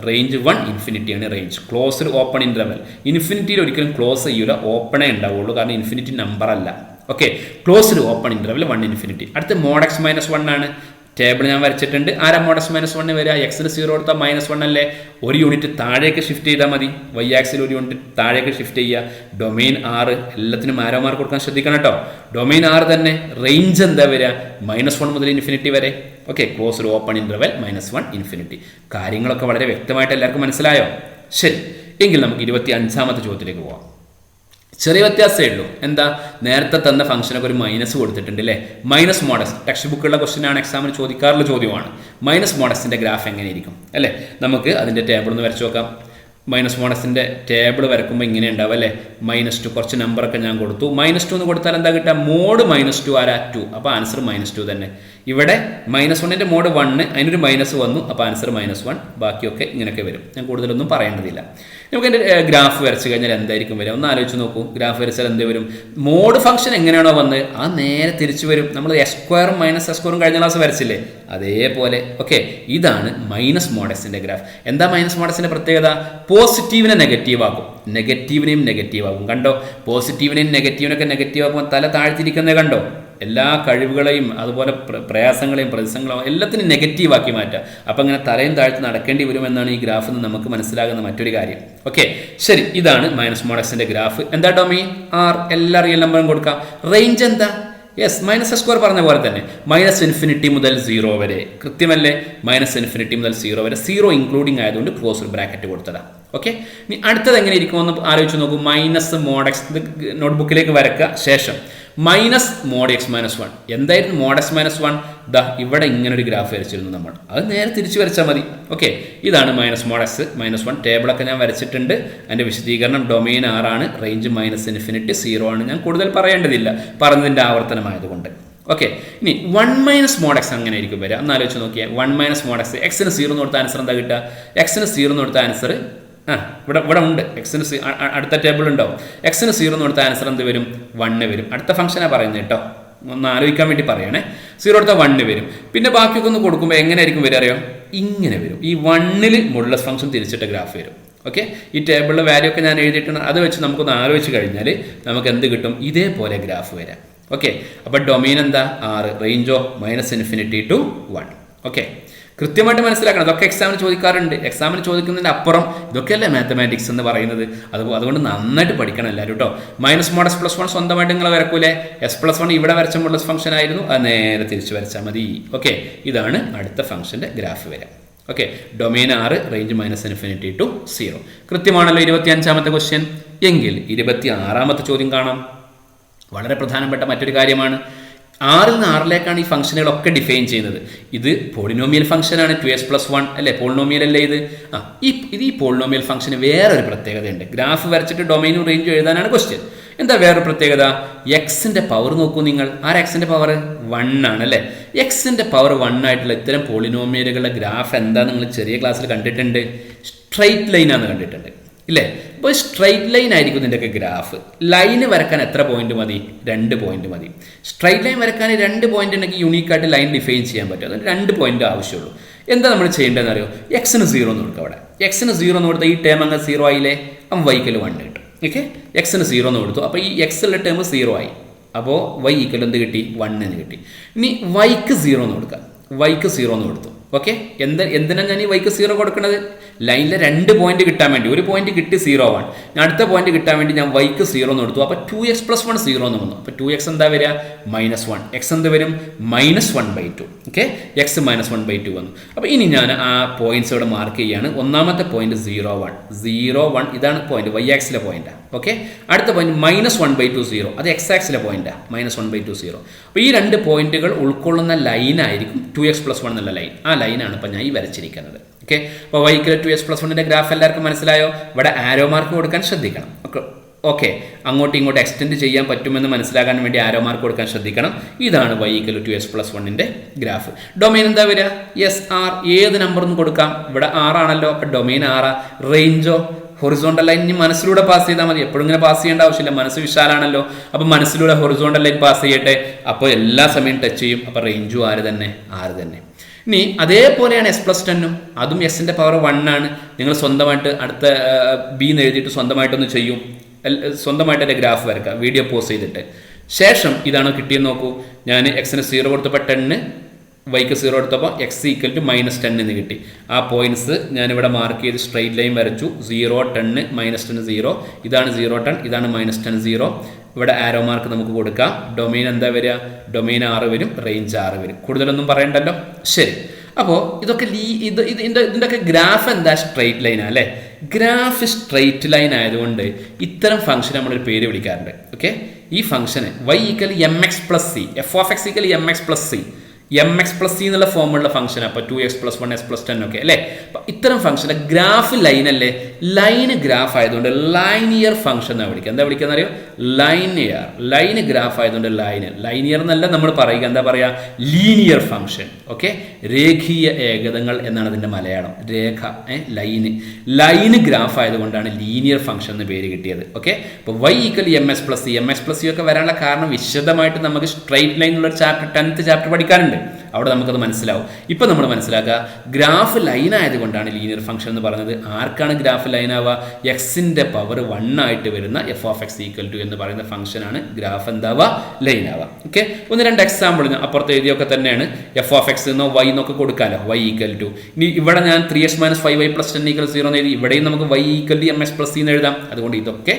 റേഞ്ച് 1 ഇൻഫിനിറ്റി ആണ്. Range closed open interval. ഇൻഫിനിറ്റിയിൽ ഒരിക്കലും ക്ലോസ് ചെയ്യൂല, ഓപ്പണേ ഉണ്ടാവുള്ളൂ. കാരണം ഇൻഫിനിറ്റി നമ്പർ അല്ല. Okay, closed open interval 1 infinity. അടുത്ത മോഡ് എക്സ് മൈനസ് 1 ആണ്. ടേബിൾ ഞാൻ വരച്ചിട്ടുണ്ട്. ആരാ മോഡ് എക്സ് മൈനസ് 1 വരിക? എക്സിന് 0 കൊടുത്താൽ -1 അല്ലേ. 1 യൂണിറ്റ് താഴേക്ക് ഷിഫ്റ്റ് ചെയ്താൽ മതി. വൈ ആക്സിൽ 1 യൂണിറ്റ് താഴേക്ക് ഷിഫ്റ്റ് ചെയ്യുക. ഡൊമൈൻ 6. എല്ലാത്തിനും ആരോ മാർക്ക് കൊടുക്കാൻ ശ്രദ്ധിക്കണം കേട്ടോ. ഡൊമൈൻ 6 തന്നെ. റേഞ്ച് എന്താ വരിക? -1 മുതൽ ഇൻഫിനിറ്റി വരെ. Okay, closed open interval -1 infinity. കാര്യങ്ങളൊക്കെ വളരെ വ്യക്തമായിട്ട് എല്ലാവർക്കും മനസ്സിലായോ? ശരി, എങ്കിൽ നമുക്ക് 25ാമത്തെ ചോദ്യത്തിലേക്ക് പോവാം. ചെറിയ വ്യത്യാസമേ ഉള്ളൂ. എന്താ? നേരത്തെ തന്ന ഫംഗ്ഷനൊക്കെ ഒരു മൈനസ് കൊടുത്തിട്ടുണ്ട് അല്ലേ. മൈനസ് മോഡക്സ് ടെക്സ്റ്റ് ബുക്കുള്ള ക്വസ്റ്റ്യൻ ആണ്, എക്സാമിന് ചോദിക്കാറുള്ള ചോദ്യമാണ്. മൈനസ് മോഡക്സിൻ്റെ ഗ്രാഫ് എങ്ങനെയിരിക്കും അല്ലേ. നമുക്ക് അതിൻ്റെ ടേബിൾ ഒന്ന് വരച്ച് നോക്കാം. മൈനസ് മോഡക്സിൻ്റെ ടേബിൾ വരക്കുമ്പോൾ ഇങ്ങനെ ഉണ്ടാവും അല്ലേ, -2 കുറച്ച് നമ്പറൊക്കെ ഞാൻ കൊടുത്തു. -2 എന്ന് കൊടുത്താൽ എന്താ കിട്ടുക, മോഡ് -2 ആരാ 2, അപ്പോൾ ആൻസർ -2 തന്നെ. ഇവിടെ -1ൻ്റെ മോഡ് 1, അതിനൊരു മൈനസ് വന്നു, അപ്പോൾ ആൻസർ -1. ബാക്കിയൊക്കെ ഇങ്ങനെയൊക്കെ വരും, ഞാൻ കൂടുതലൊന്നും പറയേണ്ടതില്ല. നമുക്ക് എൻ്റെ ഗ്രാഫ് വരച്ച് കഴിഞ്ഞാൽ എന്തായിരിക്കും വരിക ഒന്ന് ആലോചിച്ച് നോക്കൂ. ഗ്രാഫ് വരച്ചാൽ എന്ത് വരും, മോഡ് ഫംഗ്ഷൻ എങ്ങനെയാണോ വന്നത് ആ നേരെ തിരിച്ചു വരും. നമ്മൾ S² -S² കഴിഞ്ഞ ക്ലാസ് വരച്ചില്ലേ, അതേപോലെ. ഓക്കെ, ഇതാണ് മൈനസ് മോഡക്സിൻ്റെ ഗ്രാഫ്. എന്താ മൈനസ് മോഡക്സിൻ്റെ പ്രത്യേകത, പോസിറ്റീവിനെ നെഗറ്റീവ് ആക്കും, നെഗറ്റീവിനെയും നെഗറ്റീവ് ആക്കും. കണ്ടോ, പോസിറ്റീവിനെയും നെഗറ്റീവിനൊക്കെ നെഗറ്റീവ് ആക്കുമ്പോൾ തല താഴ്ത്തിരിക്കുന്നത് കണ്ടോ. എല്ലാ കഴിവുകളെയും അതുപോലെ പ്രയാസങ്ങളെയും പ്രതിസന്ധികളെയും എല്ലാത്തിനും നെഗറ്റീവാക്കി മാറ്റുക. അപ്പം അങ്ങനെ തലയും താഴ്ത്തി നടക്കേണ്ടി വരുമെന്നാണ് ഈ ഗ്രാഫിൽ നിന്ന് നമുക്ക് മനസ്സിലാകുന്ന മറ്റൊരു കാര്യം. ഓക്കെ, ശരി, ഇതാണ് മൈനസ് മോഡക്സിൻ്റെ ഗ്രാഫ്. എന്താ ഡൊമെയിൻ R, എല്ലാ റിയൽ നമ്പറും കൊടുക്കാം. റേഞ്ച് എന്താ, യെസ് -S² പറഞ്ഞ പോലെ തന്നെ -∞ മുതൽ 0 വരെ. കൃത്യമല്ലേ, -∞ മുതൽ 0 വരെ, 0 ഇൻക്ലൂഡിങ് ആയതുകൊണ്ട് ക്ലോസ്ഡ് ബ്രാക്കറ്റ് കൊടുത്തതാണ്. ഓക്കെ, ഇനി അടുത്തത് എങ്ങനെ ഇരിക്കുമെന്ന് ആലോചിച്ച് നോക്കൂ. മൈനസ് മോഡക്സ് നോട്ട്ബുക്കിലേക്ക് വരക്കുക. ശേഷം -mod x -1. എന്തായിരുന്നു mod x -1? ദാ ഇവിടെ ഇങ്ങനെ ഒരു ഗ്രാഫ് വരച്ചിരുന്നു നമ്മൾ, അത് നേരെ തിരിച്ചു വരച്ചാൽ മതി. ഓക്കെ, ഇതാണ് -mod x -1. ടേബിളൊക്കെ ഞാൻ വരച്ചിട്ടുണ്ട്. അതിൻ്റെ വിശദീകരണം ഡൊമെയിൻ R ആണ്, റേഞ്ച് -∞ 0 ആണ്. ഞാൻ കൂടുതൽ പറയേണ്ടതില്ല, പറഞ്ഞതിൻ്റെ ആവർത്തനമായതുകൊണ്ട്. ഓക്കെ, ഇനി 1 - mod x അങ്ങനെ ആയിരിക്കും വരിക. ഒന്ന് ആലോചിച്ച് നോക്കിയാൽ 1 - mod x, എക്സിന് 0 എന്ന് കൊടുത്ത ആൻസർ എന്താ കിട്ടുക, എക്സിന് 0 എന്ന് കൊടുത്ത ആൻസർ ഇവിടെ ഉണ്ട്. എക്സിന് അടുത്ത ടേബിൾ ഉണ്ടാവും. എക്സിന് 0 എന്ന് കൊടുത്ത ആൻസർ എന്ത് വരും, 1 വരും. അടുത്ത ഫംഗ്ഷനാണ് പറയുന്നത് കേട്ടോ, ഒന്ന് ആലോചിക്കാൻ വേണ്ടി പറയണേ. 0 എടുത്താൽ 1 വരും. പിന്നെ ബാക്കിയൊക്കെ ഒന്ന് കൊടുക്കുമ്പോൾ എങ്ങനെ ആയിരിക്കും വരിക അറിയാം, ഇങ്ങനെ വരും. ഈ 1ൽ മോഡുലസ് ഫംഗ്ഷൻ തിരിച്ചിട്ട് ഗ്രാഫ് വരും. ഓക്കെ, ഈ ടേബിളിലെ വാല്യൂ ഒക്കെ ഞാൻ എഴുതിയിട്ടുണ്ട്. അത് വെച്ച് നമുക്കൊന്ന് ആലോചിച്ച് കഴിഞ്ഞാൽ നമുക്ക് എന്ത് കിട്ടും, ഇതേപോലെ ഗ്രാഫ് വരാം. ഓക്കെ, അപ്പോൾ ഡൊമെയിൻ എന്താ, R, റേഞ്ചോ -∞ to 1. ഓക്കെ, കൃത്യമായിട്ട് മനസ്സിലാക്കണം. അതൊക്കെ എക്സാമിന് ചോദിക്കാറുണ്ട്. എക്സാമിന് ചോദിക്കുന്നതിൻ്റെ അപ്പുറം ഇതൊക്കെയല്ലേ മാത്തമാറ്റിക്സ് എന്ന് പറയുന്നത്. അതുകൊണ്ട് നന്നായിട്ട് പഠിക്കണം എല്ലാവരും കേട്ടോ. -mod x +1 സ്വന്തമായിട്ട് നിങ്ങൾ വരക്കൂലേ, S+1 ഇവിടെ വരച്ച മോഡുലസ് ഫംഗ്ഷൻ ആയിരുന്നു, അത് നേരെ തിരിച്ച് വരച്ചാൽ മതി. ഓക്കെ, ഇതാണ് അടുത്ത ഫംഗ്ഷൻ്റെ ഗ്രാഫ് വരാം. Okay, domain R, range -∞ to 0. കൃത്യമാണല്ലോ 25ാമത്തെ ക്വസ്റ്റ്യൻ. എങ്കിൽ 26ാമത്തെ ചോദ്യം കാണാം. വളരെ പ്രധാനപ്പെട്ട മറ്റൊരു കാര്യമാണ്. R നിന്ന് R-ലേക്കാണ് ഈ ഫംഗ്ഷനുകളൊക്കെ ഡിഫൈൻ ചെയ്യുന്നത്. ഇത് പോളിനോമിയൽ ഫംഗ്ഷനാണ്, 2s+1 അല്ലേ, പോളിനോമിയൽ അല്ലേ ഇത്. ഈ പോളിനോമിയൽ ഫംഗ്ഷന് വേറൊരു പ്രത്യേകതയുണ്ട്. ഗ്രാഫ് വരച്ചിട്ട് ഡൊമൈനും റേഞ്ചും എഴുതാനാണ് ക്വസ്റ്റ്യൻ. എന്താ വേറൊരു പ്രത്യേകത, എക്സിൻ്റെ പവർ നോക്കൂ നിങ്ങൾ. എക്സിൻ്റെ പവർ 1 ആണ് അല്ലേ. എക്സിൻ്റെ പവർ 1 ആയിട്ടുള്ള ഇത്തരം പോളിനോമിയലുകളുടെ ഗ്രാഫ് എന്താ നിങ്ങൾ ചെറിയ ക്ലാസ്സിൽ കണ്ടിട്ടുണ്ട്, സ്ട്രെയിറ്റ് ലൈനാന്ന് കണ്ടിട്ടുണ്ട് ഇല്ലേ. അപ്പോൾ സ്ട്രെയിറ്റ് ലൈൻ ആയിരിക്കും ഇതിൻ്റെയൊക്കെ ഗ്രാഫ്. ലൈന് വരക്കാൻ എത്ര പോയിന്റ് മതി, 2 പോയിന്റ് മതി. സ്ട്രെയിറ്റ് ലൈൻ വരക്കാൻ 2 പോയിന്റ് ഉണ്ടെങ്കിൽ യുണീക്കായിട്ട് ലൈൻ ഡിഫൈൻ ചെയ്യാൻ പറ്റും. അതിന് 2 പോയിന്റ് ആവശ്യമുള്ളൂ. എന്താ നമ്മൾ ചെയ്യേണ്ടതെന്ന് അറിയോ, എക്സിന് 0 എന്ന് കൊടുക്കുക. അവിടെ എക്സിന് 0 എന്ന് കൊടുത്താൽ ഈ ടേം അങ്ങ് 0 ആയില്ലേ, അപ്പം വൈക്കൽ 1 കിട്ടും. ഓക്കെ, എക്സിന് 0 എന്ന് കൊടുത്തു, അപ്പോൾ ഈ എക്സിലുള്ള ടേം 0 ആയി. അപ്പോൾ y ഈക്വൽ എന്ത് കിട്ടി, 1 എന്ന് കിട്ടി. ഇനി വൈക്ക് 0 എന്ന് കൊടുക്കുക. വൈക്ക് 0 എന്ന് കൊടുത്തു. ഓക്കെ, എന്തിനാണ് ഞാൻ ഈ വൈക്ക് 0 കൊടുക്കുന്നത്, ലൈനിലെ 2 പോയിന്റ് കിട്ടാൻ വേണ്ടി. ഒരു പോയിന്റ് കിട്ടി 0, 1. അടുത്ത പോയിന്റ് കിട്ടാൻ വേണ്ടി ഞാൻ വൈക്ക് 0 എന്ന് കൊടുത്തു. അപ്പോൾ 2x + 1 0 എന്ന് വന്നു. അപ്പോൾ 2x എന്താ വരിക, -1. എക്സ് എന്ത് വരും, -1/2. ഓക്കെ, എക്സ് -1/2 വന്നു. അപ്പോൾ ഇനി ഞാൻ ആ പോയിന്റ്സ് ഇവിടെ മാർക്ക് ചെയ്യാണ്. ഒന്നാമത്തെ പോയിന്റ് 0, 1 ഇതാണ് പോയിന്റ്, y ആക്സിലെ പോയിന്റാണ്. ഓക്കെ, അടുത്ത പോയിന്റ് -1/2 0, അത് x ആക്സിലെ പോയിന്റാണ്, -1/2 0. അപ്പോൾ ഈ 2 പോയിന്റുകൾ ഉൾക്കൊള്ളുന്ന ലൈനായിരിക്കും 2x + 1 എന്നുള്ള ലൈൻ. ആ ലൈനാണ് ഇപ്പോൾ ഞാൻ ഈ വരച്ചിരിക്കുന്നത്. ഓക്കെ, അപ്പോൾ y = 2s+1ന്റെ ഗ്രാഫ് എല്ലാവർക്കും മനസ്സിലായോ. ഇവിടെ ആരോ മാർക്ക് കൊടുക്കാൻ ശ്രദ്ധിക്കണം. ഓക്കെ, അങ്ങോട്ടും ഇങ്ങോട്ടും എക്സ്റ്റെൻഡ് ചെയ്യാൻ പറ്റുമെന്ന് മനസ്സിലാക്കാൻ വേണ്ടി ആരോ മാർക്ക് കൊടുക്കാൻ ശ്രദ്ധിക്കണം. ഇതാണ് y = 2s+1ന്റെ ഗ്രാഫ്. ഡൊമെയിൻ എന്താ വരിക, R. ഏത് നമ്പറൊന്നും കൊടുക്കാം, ഇവിടെ R ആണല്ലോ, അപ്പോൾ ഡൊമെയിൻ R. റേഞ്ചോ, ഹൊറിസോണ്ടൽ ലൈൻ ഇനി മനസ്സിലൂടെ പാസ് ചെയ്താൽ മതി. എപ്പോഴും ഇങ്ങനെ പാസ് ചെയ്യേണ്ട ആവശ്യമില്ല, മനസ്സ് വിശാലാണല്ലോ. അപ്പോൾ മനസ്സിലൂടെ ഹൊറിസോണ്ടൽ ലൈൻ പാസ് ചെയ്യട്ടെ, അപ്പോൾ എല്ലാ സമയം ടച്ച് ചെയ്യും. അപ്പോൾ റേഞ്ചും R തന്നെ. ഇനി അതേപോലെയാണ് S+10ഉം. അതും എസിൻ്റെ പവർ 1 ആണ്. നിങ്ങൾ സ്വന്തമായിട്ട് അടുത്ത B എന്ന് എഴുതിയിട്ട് സ്വന്തമായിട്ടൊന്ന് ചെയ്യും. സ്വന്തമായിട്ട് എൻ്റെ ഗ്രാഫ് വരക്കുക, വീഡിയോ പോസ് ചെയ്തിട്ട്. ശേഷം ഇതാണ് കിട്ടിയെന്ന് നോക്കൂ. ഞാൻ എക്സിന് 0 കൊടുത്തപ്പോൾ 10, വൈക്ക് 0 എടുത്തപ്പോൾ x = -10 എന്ന് കിട്ടി. ആ പോയിന്റ്സ് ഞാനിവിടെ മാർക്ക് ചെയ്ത് സ്ട്രെയിറ്റ് ലൈൻ വരച്ചു. 0, 10, -10, 0. ഇതാണ് 0, 10, ഇതാണ് -10, 0. ഇവിടെ ആരോ മാർക്ക് നമുക്ക് കൊടുക്കാം. ഡൊമെയിൻ എന്താ വരിക, ഡൊമെയിൻ R വരും, റേഞ്ച് R വരും. കൂടുതലൊന്നും പറയണ്ടല്ലോ. ശരി, അപ്പോൾ ഇതൊക്കെ ഇതിൻ്റെയൊക്കെ ഗ്രാഫ് എന്താ, സ്ട്രെയിറ്റ് ലൈനാണ് അല്ലേ. ഗ്രാഫ് സ്ട്രെയിറ്റ് ലൈൻ ആയതുകൊണ്ട് ഇത്തരം ഫംഗ്ഷൻ നമ്മളൊരു പേര് വിളിക്കാറുണ്ട്. ഓക്കെ, ഈ ഫംഗ്ഷന് y = mx + c, f(x) = mx + c. mx+c എന്നുള്ള ഫോമുള്ള ഫംഗ്ഷൻ. അപ്പോൾ 2x+1 s+10 ഒക്കെ അല്ലേ. അപ്പം ഇത്തരം ഫംഗ്ഷൻ്റെ ഗ്രാഫ് ലൈൻ അല്ലേ, ലൈന് ഗ്രാഫ് ആയതുകൊണ്ട് ലൈനിയർ ഫംഗ്ഷൻ എന്നാണ് വിളിക്കുക. എന്താ വിളിക്കുക എന്നറിയോ? ലൈനിയർ. ലൈന് ഗ്രാഫ് ആയതുകൊണ്ട് ലൈനിയർ എന്നല്ല നമ്മൾ പറയുക, എന്താ പറയുക? Linear function. ഓക്കെ, രേഖീയ ഏകതങ്ങൾ എന്നാണ് അതിൻ്റെ മലയാളം. രേഖ, ലൈന് ഗ്രാഫ് ആയതുകൊണ്ടാണ് ലീനിയർ ഫംഗ്ഷൻ എന്ന് പേര് കിട്ടിയത്. ഓക്കെ, അപ്പോൾ y = mx+c ഒക്കെ വരാനുള്ള കാരണം വിശദമായിട്ട് നമുക്ക് സ്ട്രൈറ്റ് ലൈൻ ഉള്ള ചാപ്റ്റർ 10th ചാപ്റ്റർ പഠിക്കാനുണ്ട്. അവിടെ നമുക്കത് മനസ്സിലാവും. ഇപ്പം നമ്മൾ മനസ്സിലാക്കുക, ഗ്രാഫ് ലൈൻ ആയതുകൊണ്ടാണ് ലീനിയർ ഫംഗ്ഷൻ എന്ന് പറഞ്ഞത്. ആർക്കാണ് ഗ്രാഫ് ലൈൻ ആവുക? എക്സിൻ്റെ പവർ 1 ആയിട്ട് വരുന്ന f(x) = എന്ന് പറയുന്ന ഫംഗ്ഷനാണ് ഗ്രാഫ് എന്താവുക? ലൈൻ ആവുക. ഓക്കെ, 1-2 എക്സാമ്പിൾ അപ്പുറത്ത് എഴുതിയൊക്കെ തന്നെയാണ്. f(x) എന്നോ y എന്നൊക്കെ കൊടുക്കാമല്ലോ. y = ഇനി ഇവിടെ ഞാൻ 3x - 5y + 10 = 0 എന്ന് എഴുതി. ഇവിടെയും നമുക്ക് y = mx+c എന്ന് എഴുതാം. അതുകൊണ്ട് ഇതൊക്കെ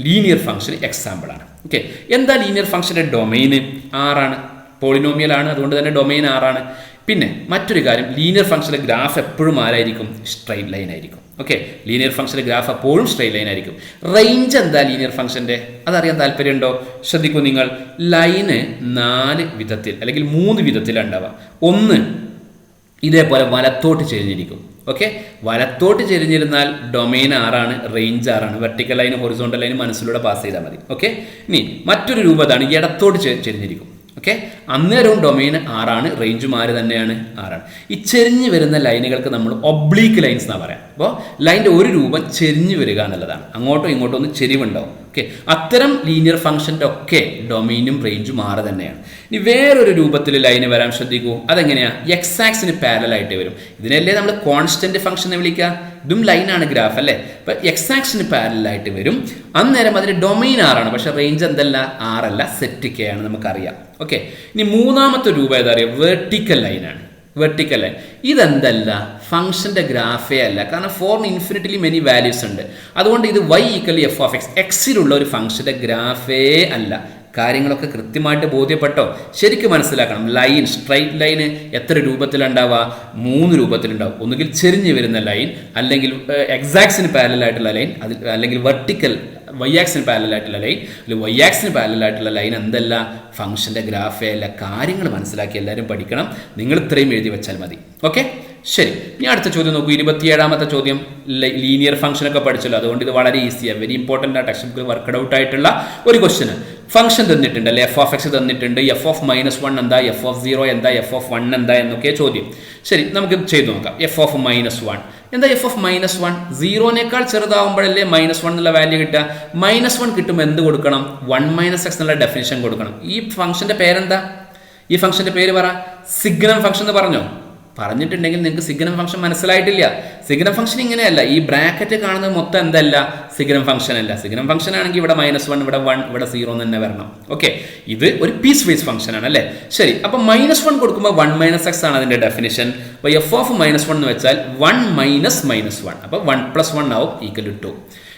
ലീനിയർ ഫംഗ്ഷൻ എക്സാമ്പിൾ ആണ്. ഓക്കെ, എന്താ ലീനിയർ ഫംഗ്ഷൻ്റെ ഡൊമൈന്? ആറാണ്. പോളിനോമിയൽ ആണ്, അതുകൊണ്ട് തന്നെ ഡൊമൈൻ ആറാണ്. പിന്നെ മറ്റൊരു കാര്യം, ലീനിയർ ഫംഗ്ഷൻ്റെ ഗ്രാഫ് എപ്പോഴും ആരായിരിക്കും? സ്ട്രൈറ്റ് ലൈൻ ആയിരിക്കും. ഓക്കെ, ലീനിയർ ഫംഗ്ഷൻ്റെ ഗ്രാഫ് എപ്പോഴും സ്ട്രൈറ്റ് ലൈൻ ആയിരിക്കും. റേഞ്ച് എന്താ ലീനിയർ ഫംഗ്ഷൻ്റെ? അതറിയാൻ താല്പര്യമുണ്ടോ? ശ്രദ്ധിക്കൂ നിങ്ങൾ, ലൈന് 4 വിധത്തിൽ അല്ലെങ്കിൽ 3 വിധത്തിലാണ് ഉണ്ടാവുക. ഒന്ന്, ഇതേപോലെ വലത്തോട്ട് ചെരിഞ്ഞിരിക്കും. ഓക്കെ, വലത്തോട്ട് ചെരിഞ്ഞിരുന്നാൽ ഡൊമൈൻ 6ആണ്, റേഞ്ച് 6ആണ്. വെർട്ടിക്കൽ ലൈൻ, ഹൊറിസോണ്ടൽ ലൈൻ മനസ്സിലൂടെ പാസ് ചെയ്താൽ മതി. ഓക്കെ, ഇനി മറ്റൊരു രൂപതാണ്, ഇടത്തോട്ട് ചെരിഞ്ഞിരിക്കും. ഓക്കെ, അന്നേരവും ഡൊമൈൻ 6ആണ്, റേഞ്ചും 6 തന്നെയാണ്, 6ആണ്. ഈ ചെരിഞ്ഞ് വരുന്ന ലൈനുകൾക്ക് നമ്മൾ ഒബ്ലീക്ക് ലൈൻസ് എന്നാണ് പറയാം. അപ്പോൾ ലൈൻ്റെ ഒരു രൂപം ചെരിഞ്ഞ് വരിക എന്നുള്ളതാണ്. അങ്ങോട്ടോ ഇങ്ങോട്ടോ ഒന്ന് ചെരിവുണ്ടാവും. ഓക്കെ, അത്തരം ലീനിയർ ഫംഗ്ഷൻ്റെ ഒക്കെ ഡൊമൈനും റേഞ്ചും 6 തന്നെയാണ്. ഇനി വേറൊരു രൂപത്തിൽ ലൈന് വരാൻ ശ്രദ്ധിക്കൂ. അതെങ്ങനെയാണ്? എക്സ് ആക്സിന് പാരലായിട്ട് വരും. ഇതിനല്ലേ നമ്മൾ കോൺസ്റ്റന്റ് ഫംഗ്ഷൻ എന്ന് വിളിക്കുക. ഇതും ലൈനാണ്, ഗ്രാഫ് അല്ലേ. അപ്പം എക്സ് ആക്സിന് പാരലായിട്ട് വരും. അന്നേരം അതിന് ഡൊമൈൻ 6ആണ്, പക്ഷെ റേഞ്ച് എന്തല്ല? 6 അല്ല, സെറ്റ് k ആണ്, നമുക്കറിയാം. ഓക്കെ, ഇനി മൂന്നാമത്തെ രൂപം ഏതാ അറിയാം? വെർട്ടിക്കൽ ലൈനാണ്. വെർട്ടിക്കൽ ലൈൻ ഇതെന്തല്ല? ഫംഗ്ഷന്റെ ഗ്രാഫേ അല്ല. കാരണം ഫോർ ഇൻഫിനിറ്റ്ലി മെനി വാല്യൂസ് ഉണ്ട്. അതുകൊണ്ട് ഇത് y = f(x) എക്സിലുള്ള ഒരു ഫംഗ്ഷന്റെ ഗ്രാഫേ അല്ല. കാര്യങ്ങളൊക്കെ കൃത്യമായിട്ട് ബോധ്യപ്പെട്ടോ? ശരിക്കും മനസ്സിലാക്കണം. ലൈൻ, സ്ട്രൈറ്റ് ലൈന് എത്ര രൂപത്തിലുണ്ടാവുക? 3 രൂപത്തിലുണ്ടാവും. ഒന്നുകിൽ ചെരിഞ്ഞ് വരുന്ന ലൈൻ, അല്ലെങ്കിൽ എക്സാക്സിന് പാരലായിട്ടുള്ള ലൈൻ, അല്ലെങ്കിൽ വെർട്ടിക്കൽ y ആക്സിന് പാരലായിട്ടുള്ള ലൈൻ, അല്ലെങ്കിൽ y ആക്സിന് പാരലായിട്ടുള്ള ലൈൻ എന്തല്ല? ഫംഗ്ഷന്റെ ഗ്രാഫേ അല്ല. കാര്യങ്ങൾ മനസ്സിലാക്കി എല്ലാവരും പഠിക്കണം. നിങ്ങൾ ഇത്രയും എഴുതി വെച്ചാൽ മതി. ഓക്കെ, ശരി. ഇനി അടുത്ത ചോദ്യം നോക്കൂ. 27ാമത്തെ ചോദ്യം. ലീനിയർ ഫംഗ്ഷനൊക്കെ പഠിച്ചല്ലോ, അതുകൊണ്ട് ഇത് വളരെ ഈസിയാണ്. വെരി ഇമ്പോർട്ടൻ്റ് ആ ടെക്സ്റ്റ് ബുക്കിൽ വർക്ക്ഡ് ഔട്ട് ആയിട്ടുള്ള ഒരു ക്വസ്റ്റ്യൻ. ഫംഗ്ഷൻ തന്നിട്ടുണ്ട് അല്ലേ, f(x) തന്നിട്ടുണ്ട്. f(-1) എന്താ, f(0) എന്താ, f(1) എന്താ എന്നൊക്കെ ചോദ്യം. ശരി, നമുക്ക് ചെയ്തു നോക്കാം. f(-1) എന്താ? f(-1) 0നേക്കാൾ ചെറുതാവുമ്പോഴല്ലേ -1 എന്നുള്ള വാല്യൂ കിട്ടുക. -1 കിട്ടുമ്പോൾ എന്ത് കൊടുക്കണം? 1 - x എന്നുള്ള ഡെഫിനിഷൻ കൊടുക്കണം. ഈ ഫംഗ്ഷന്റെ പേരെന്താ? ഈ ഫംഗ്ഷന്റെ പേര് പറ. സിഗ്നം ഫംഗ്ഷൻ എന്ന് പറഞ്ഞോ? പറഞ്ഞിട്ടുണ്ടെങ്കിൽ നിങ്ങൾക്ക് സിഗ്നം ഫംഗ്ഷൻ മനസ്സിലായിട്ടില്ല. സിഗ്നം ഫംഗ്ഷൻ ഇങ്ങനെയല്ല. ഈ ബ്രാക്കറ്റ് കാണുന്നത് മൊത്തം എന്തല്ല? സിഗ്നം ഫംഗ്ഷൻ അല്ല. സിഗ്നം ഫംഗ്ഷൻ ആണെങ്കിൽ ഇവിടെ -1, ഇവിടെ 1, ഇവിടെ 0 തന്നെ വരണം. ഓക്കെ, ഇത് ഒരു പീസ് വൈസ് ഫംഗ്ഷൻ ആണ് അല്ലേ. ശരി, അപ്പൊ -1 കൊടുക്കുമ്പോൾ 1 - x ആണ് അതിന്റെ ഡെഫിനിഷൻ. അപ്പൊ f(-1) എന്ന് വെച്ചാൽ 1 - -1. അപ്പൊ 1 + 1 ആവും =2.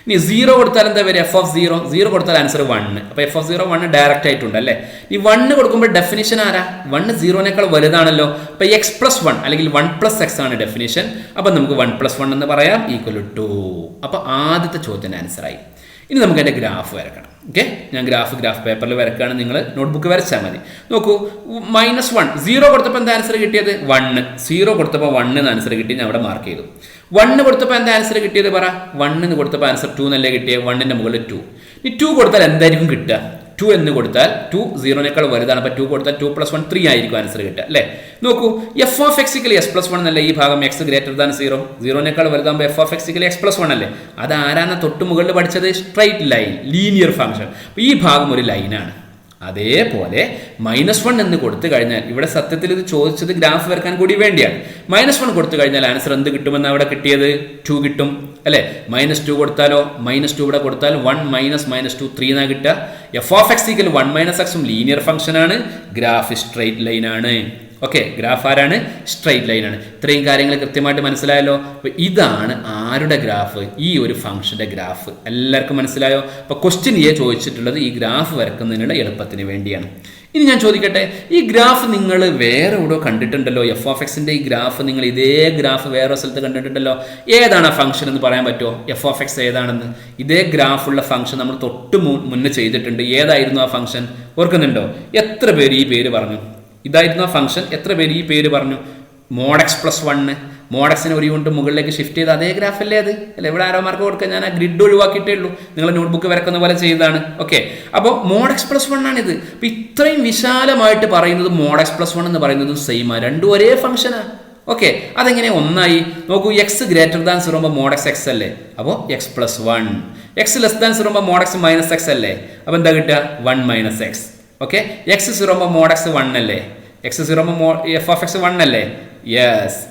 ഇനി 0 കൊടുത്താൽ എന്താ വരിക? f(0) 0 കൊടുത്താൽ ആൻസർ 1. അപ്പൊ f(0) 1 ഡയറക്റ്റ് ആയിട്ടുണ്ട് അല്ലേ. ഈ 1 കൊടുക്കുമ്പോൾ ഡെഫിനിഷൻ ആരാ? 1 0നേക്കാൾ വലുതാണല്ലോ. അപ്പൊ x+1 അല്ലെങ്കിൽ 1 + x ആണ് ഡെഫിനിഷൻ. അപ്പൊ നമുക്ക് 1 + 1 എന്ന് പറയാം =2. അപ്പൊ ആദ്യത്തെ ചോദ്യത്തിന് ആൻസർ ആയി. ഇനി നമുക്ക് അതിന്റെ ഗ്രാഫ് വരക്കണം. ഓക്കെ, ഞാൻ ഗ്രാഫ് പേപ്പറിൽ വരക്കുകയാണ്. നിങ്ങൾ നോട്ട്ബുക്ക് വരച്ചാൽ മതി. നോക്കൂ, -1 0 കൊടുത്തപ്പോൾ എന്താ ആൻസർ കിട്ടിയത്? 1. 0 കൊടുത്തപ്പോൾ 1 എന്ന് ആൻസർ കിട്ടി. ഞാൻ അവിടെ മാർക്ക് ചെയ്തു. 1 കൊടുത്തപ്പോൾ എന്താ ആൻസർ കിട്ടിയത്? പറ. 1 എന്ന് കൊടുത്തപ്പോൾ ആൻസർ 2 എന്നല്ലേ കിട്ടിയത്? 1ന്റെ മുകളിൽ 2. ഈ 2 കൊടുത്താൽ എന്തായിരിക്കും കിട്ടുക? 2 എന്ന് കൊടുത്താൽ 2 0നേക്കാൾ വലുതാണ്. അപ്പോൾ 2 കൊടുത്താൽ 2 + 1 3 ആയിരിക്കും ആൻസർ കിട്ടുക അല്ലേ. നോക്കൂ, f(x) = s+1 എന്നല്ല ഈ ഭാഗം. x > 0 0നേക്കാൾ വലുതാകുമ്പോൾ f(x) = x+1 അല്ലേ. അത് ആരാണ് തൊട്ട് മുകളിൽ പഠിച്ചത്? Straight line, linear function. ഈ ഭാഗം ഒരു ലൈനാണ്. അതേപോലെ -1 എന്ന് കൊടുത്തു കഴിഞ്ഞാൽ, ഇവിടെ സത്യത്തിൽ ഇത് ചോദിച്ചത് ഗ്രാഫ് വരക്കാൻ കൂടി വേണ്ടിയാണ്. -1 കൊടുത്തു കഴിഞ്ഞാൽ ആൻസർ എന്ത് കിട്ടുമെന്ന് അവിടെ കിട്ടിയത്? 2 കിട്ടും അല്ലെ. -2 കൊടുത്താലോ? -2 ഇവിടെ കൊടുത്താൽ 1 - -2 3 എന്നാ കിട്ടുക. f(x) = 1 - x ലീനിയർ ഫംഗ്ഷൻ ആണ്. ഗ്രാഫ് സ്ട്രൈറ്റ് ലൈൻ ആണ്. ഓക്കെ, ഗ്രാഫ് ആരാണ്? സ്ട്രൈറ്റ് ലൈൻ ആണ്. ഇത്രയും കാര്യങ്ങൾ കൃത്യമായിട്ട് മനസ്സിലായല്ലോ. അപ്പൊ ഇതാണ് ആരുടെ ഗ്രാഫ്? ഈ ഒരു ഫംഗ്ഷന്റെ ഗ്രാഫ്. എല്ലാവർക്കും മനസ്സിലായോ? അപ്പൊ ക്വസ്റ്റ്യൻ ചോദിച്ചിട്ടുള്ളത് ഈ ഗ്രാഫ് വരക്കുന്നതിനുള്ള എളുപ്പത്തിന് വേണ്ടിയാണ്. ഇനി ഞാൻ ചോദിക്കട്ടെ, ഈ ഗ്രാഫ് നിങ്ങൾ വേറെ എവിടെയോ കണ്ടിട്ടുണ്ടല്ലോ? f(x)ന്റെ ഈ ഗ്രാഫ് നിങ്ങൾ ഇതേ ഗ്രാഫ് വേറെ സ്ഥലത്ത് കണ്ടിട്ടുണ്ടല്ലോ. ഏതാണ് ആ ഫംഗ്ഷൻ എന്ന് പറയാൻ പറ്റുമോ? f(x) ഏതാണെന്ന്? ഇതേ ഗ്രാഫുള്ള ഫംഗ്ഷൻ നമ്മൾ തൊട്ട് മുന്നേ ചെയ്തിട്ടുണ്ട്. ഏതായിരുന്നു ആ ഫംഗ്ഷൻ? ഓർക്കുന്നുണ്ടോ? എത്ര പേര് ഈ പേര് പറഞ്ഞു? ഇതായിരുന്നു ആ ഫംഗ്ഷൻ. എത്ര പേര് ഈ പേര് പറഞ്ഞു? mod x + 1. mod x-നെ ഒരു യൂണിറ്റ് മുകളിലേക്ക് ഷിഫ്റ്റ് ചെയ്ത് അതേ ഗ്രാഫല്ലേ അത് അല്ലെ? ഇവിടെ ആരോ മാർക്ക് കൊടുക്കുക, ഞാൻ ആ ഗ്രിഡ് ഒഴിവാക്കിയിട്ടേ ഉള്ളൂ, നിങ്ങൾ നോട്ട്ബുക്ക് വരക്കുന്ന പോലെ ചെയ്തതാണ്. ഓക്കെ, അപ്പോൾ mod x + 1 ആണിത്. അപ്പോൾ ഇത്രയും വിശാലമായിട്ട് പറയുന്നത് mod x + 1 എന്ന് പറയുന്നതും സെയിം ആണ്, രണ്ടും ഒരേ ഫംഗ്ഷനാണ്. ഓക്കെ, അതെങ്ങനെ ഒന്നായി നോക്കൂ. x > 0 mod x x അല്ലേ, അപ്പോൾ x + 1. x < 0 mod x - x അല്ലേ, അപ്പോൾ എന്താ കിട്ടുക? 1 - x. Okay, x 0 mod x 1 അല്ലേ, x 0 f of x 1 അല്ലേ? യെസ്,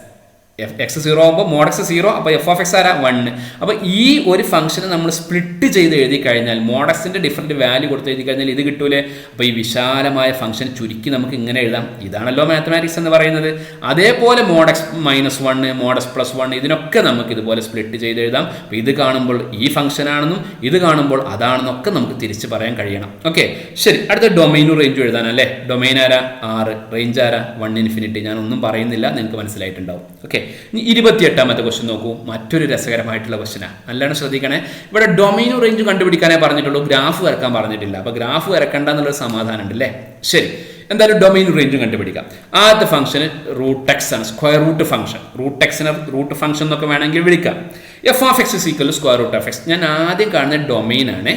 x 0 ആകുമ്പോൾ mod x 0, അപ്പോൾ f of x ആരാ? 1. അപ്പോൾ ഈ ഒരു ഫംഗ്ഷനെ നമ്മൾ സ്പ്ലിറ്റ് ചെയ്ത് എഴുതി കഴിഞ്ഞാൽ mod x-ന്റെ ഡിഫറെൻറ്റ് വാല്യൂ കൊടുത്ത് എഴുതി കഴിഞ്ഞാൽ ഇത് കിട്ടൂലേ? അപ്പോൾ ഈ വിശാലമായ ഫംഗ്ഷൻ ചുരുക്കി നമുക്ക് ഇങ്ങനെ എഴുതാം. ഇതാണല്ലോ മാത്തമാറ്റിക്സ് എന്ന് പറയുന്നത്. അതേപോലെ mod x - 1, mod x + 1 ഇതിനൊക്കെ നമുക്ക് ഇതുപോലെ സ്പ്ലിറ്റ് ചെയ്ത് എഴുതാം. അപ്പോൾ ഇത് കാണുമ്പോൾ ഈ ഫംഗ്ഷൻ ആണെന്നും ഇത് കാണുമ്പോൾ അതാണെന്നൊക്കെ നമുക്ക് തിരിച്ച് പറയാൻ കഴിയണം. ഓക്കെ, ശരി. അടുത്ത ഡൊമൈനും റേഞ്ചും എഴുതാനല്ലേ. ഡൊമൈൻ ആരാ? 6. റേഞ്ച് ആരാ? 1 ∞. ഞാൻ ഒന്നും പറയുന്നില്ല, നിങ്ങൾക്ക് മനസ്സിലായിട്ടുണ്ടാവും. ഓക്കെ, ഇനി 28ാമത്തെ ക്വസ്റ്റ്യൻ നോക്കൂ. മറ്റൊരു രസകരമായിട്ടുള്ള ക്വസ്റ്റ്യനാണ്, നല്ലോണം ശ്രദ്ധിക്കണേ. ഇവിടെ ഡൊമൈനും റേഞ്ചും കണ്ടുപിടിക്കാനേ പറഞ്ഞിട്ടുള്ളൂ, ഗ്രാഫ് വരക്കാൻ പറഞ്ഞിട്ടില്ല. അപ്പോൾ ഗ്രാഫ് വരക്കണ്ട എന്നുള്ളൊരു സമാധാനം ഉണ്ട് അല്ലേ? ശരി, എന്തായാലും ഡൊമൈനും റേഞ്ചും കണ്ടുപിടിക്കാം. ആദ്യത്തെ ഫംഗ്ഷന് √x ആണ്, സ്ക്വയർ റൂട്ട് ഫംഗ്ഷൻ. √x-നെ റൂട്ട് ഫംഗ്ഷൻ എന്നൊക്കെ വേണമെങ്കിൽ വിളിക്കാം. f of x = √x. ഞാൻ ആദ്യം കാണുന്ന ഡൊമൈൻ ആണ്.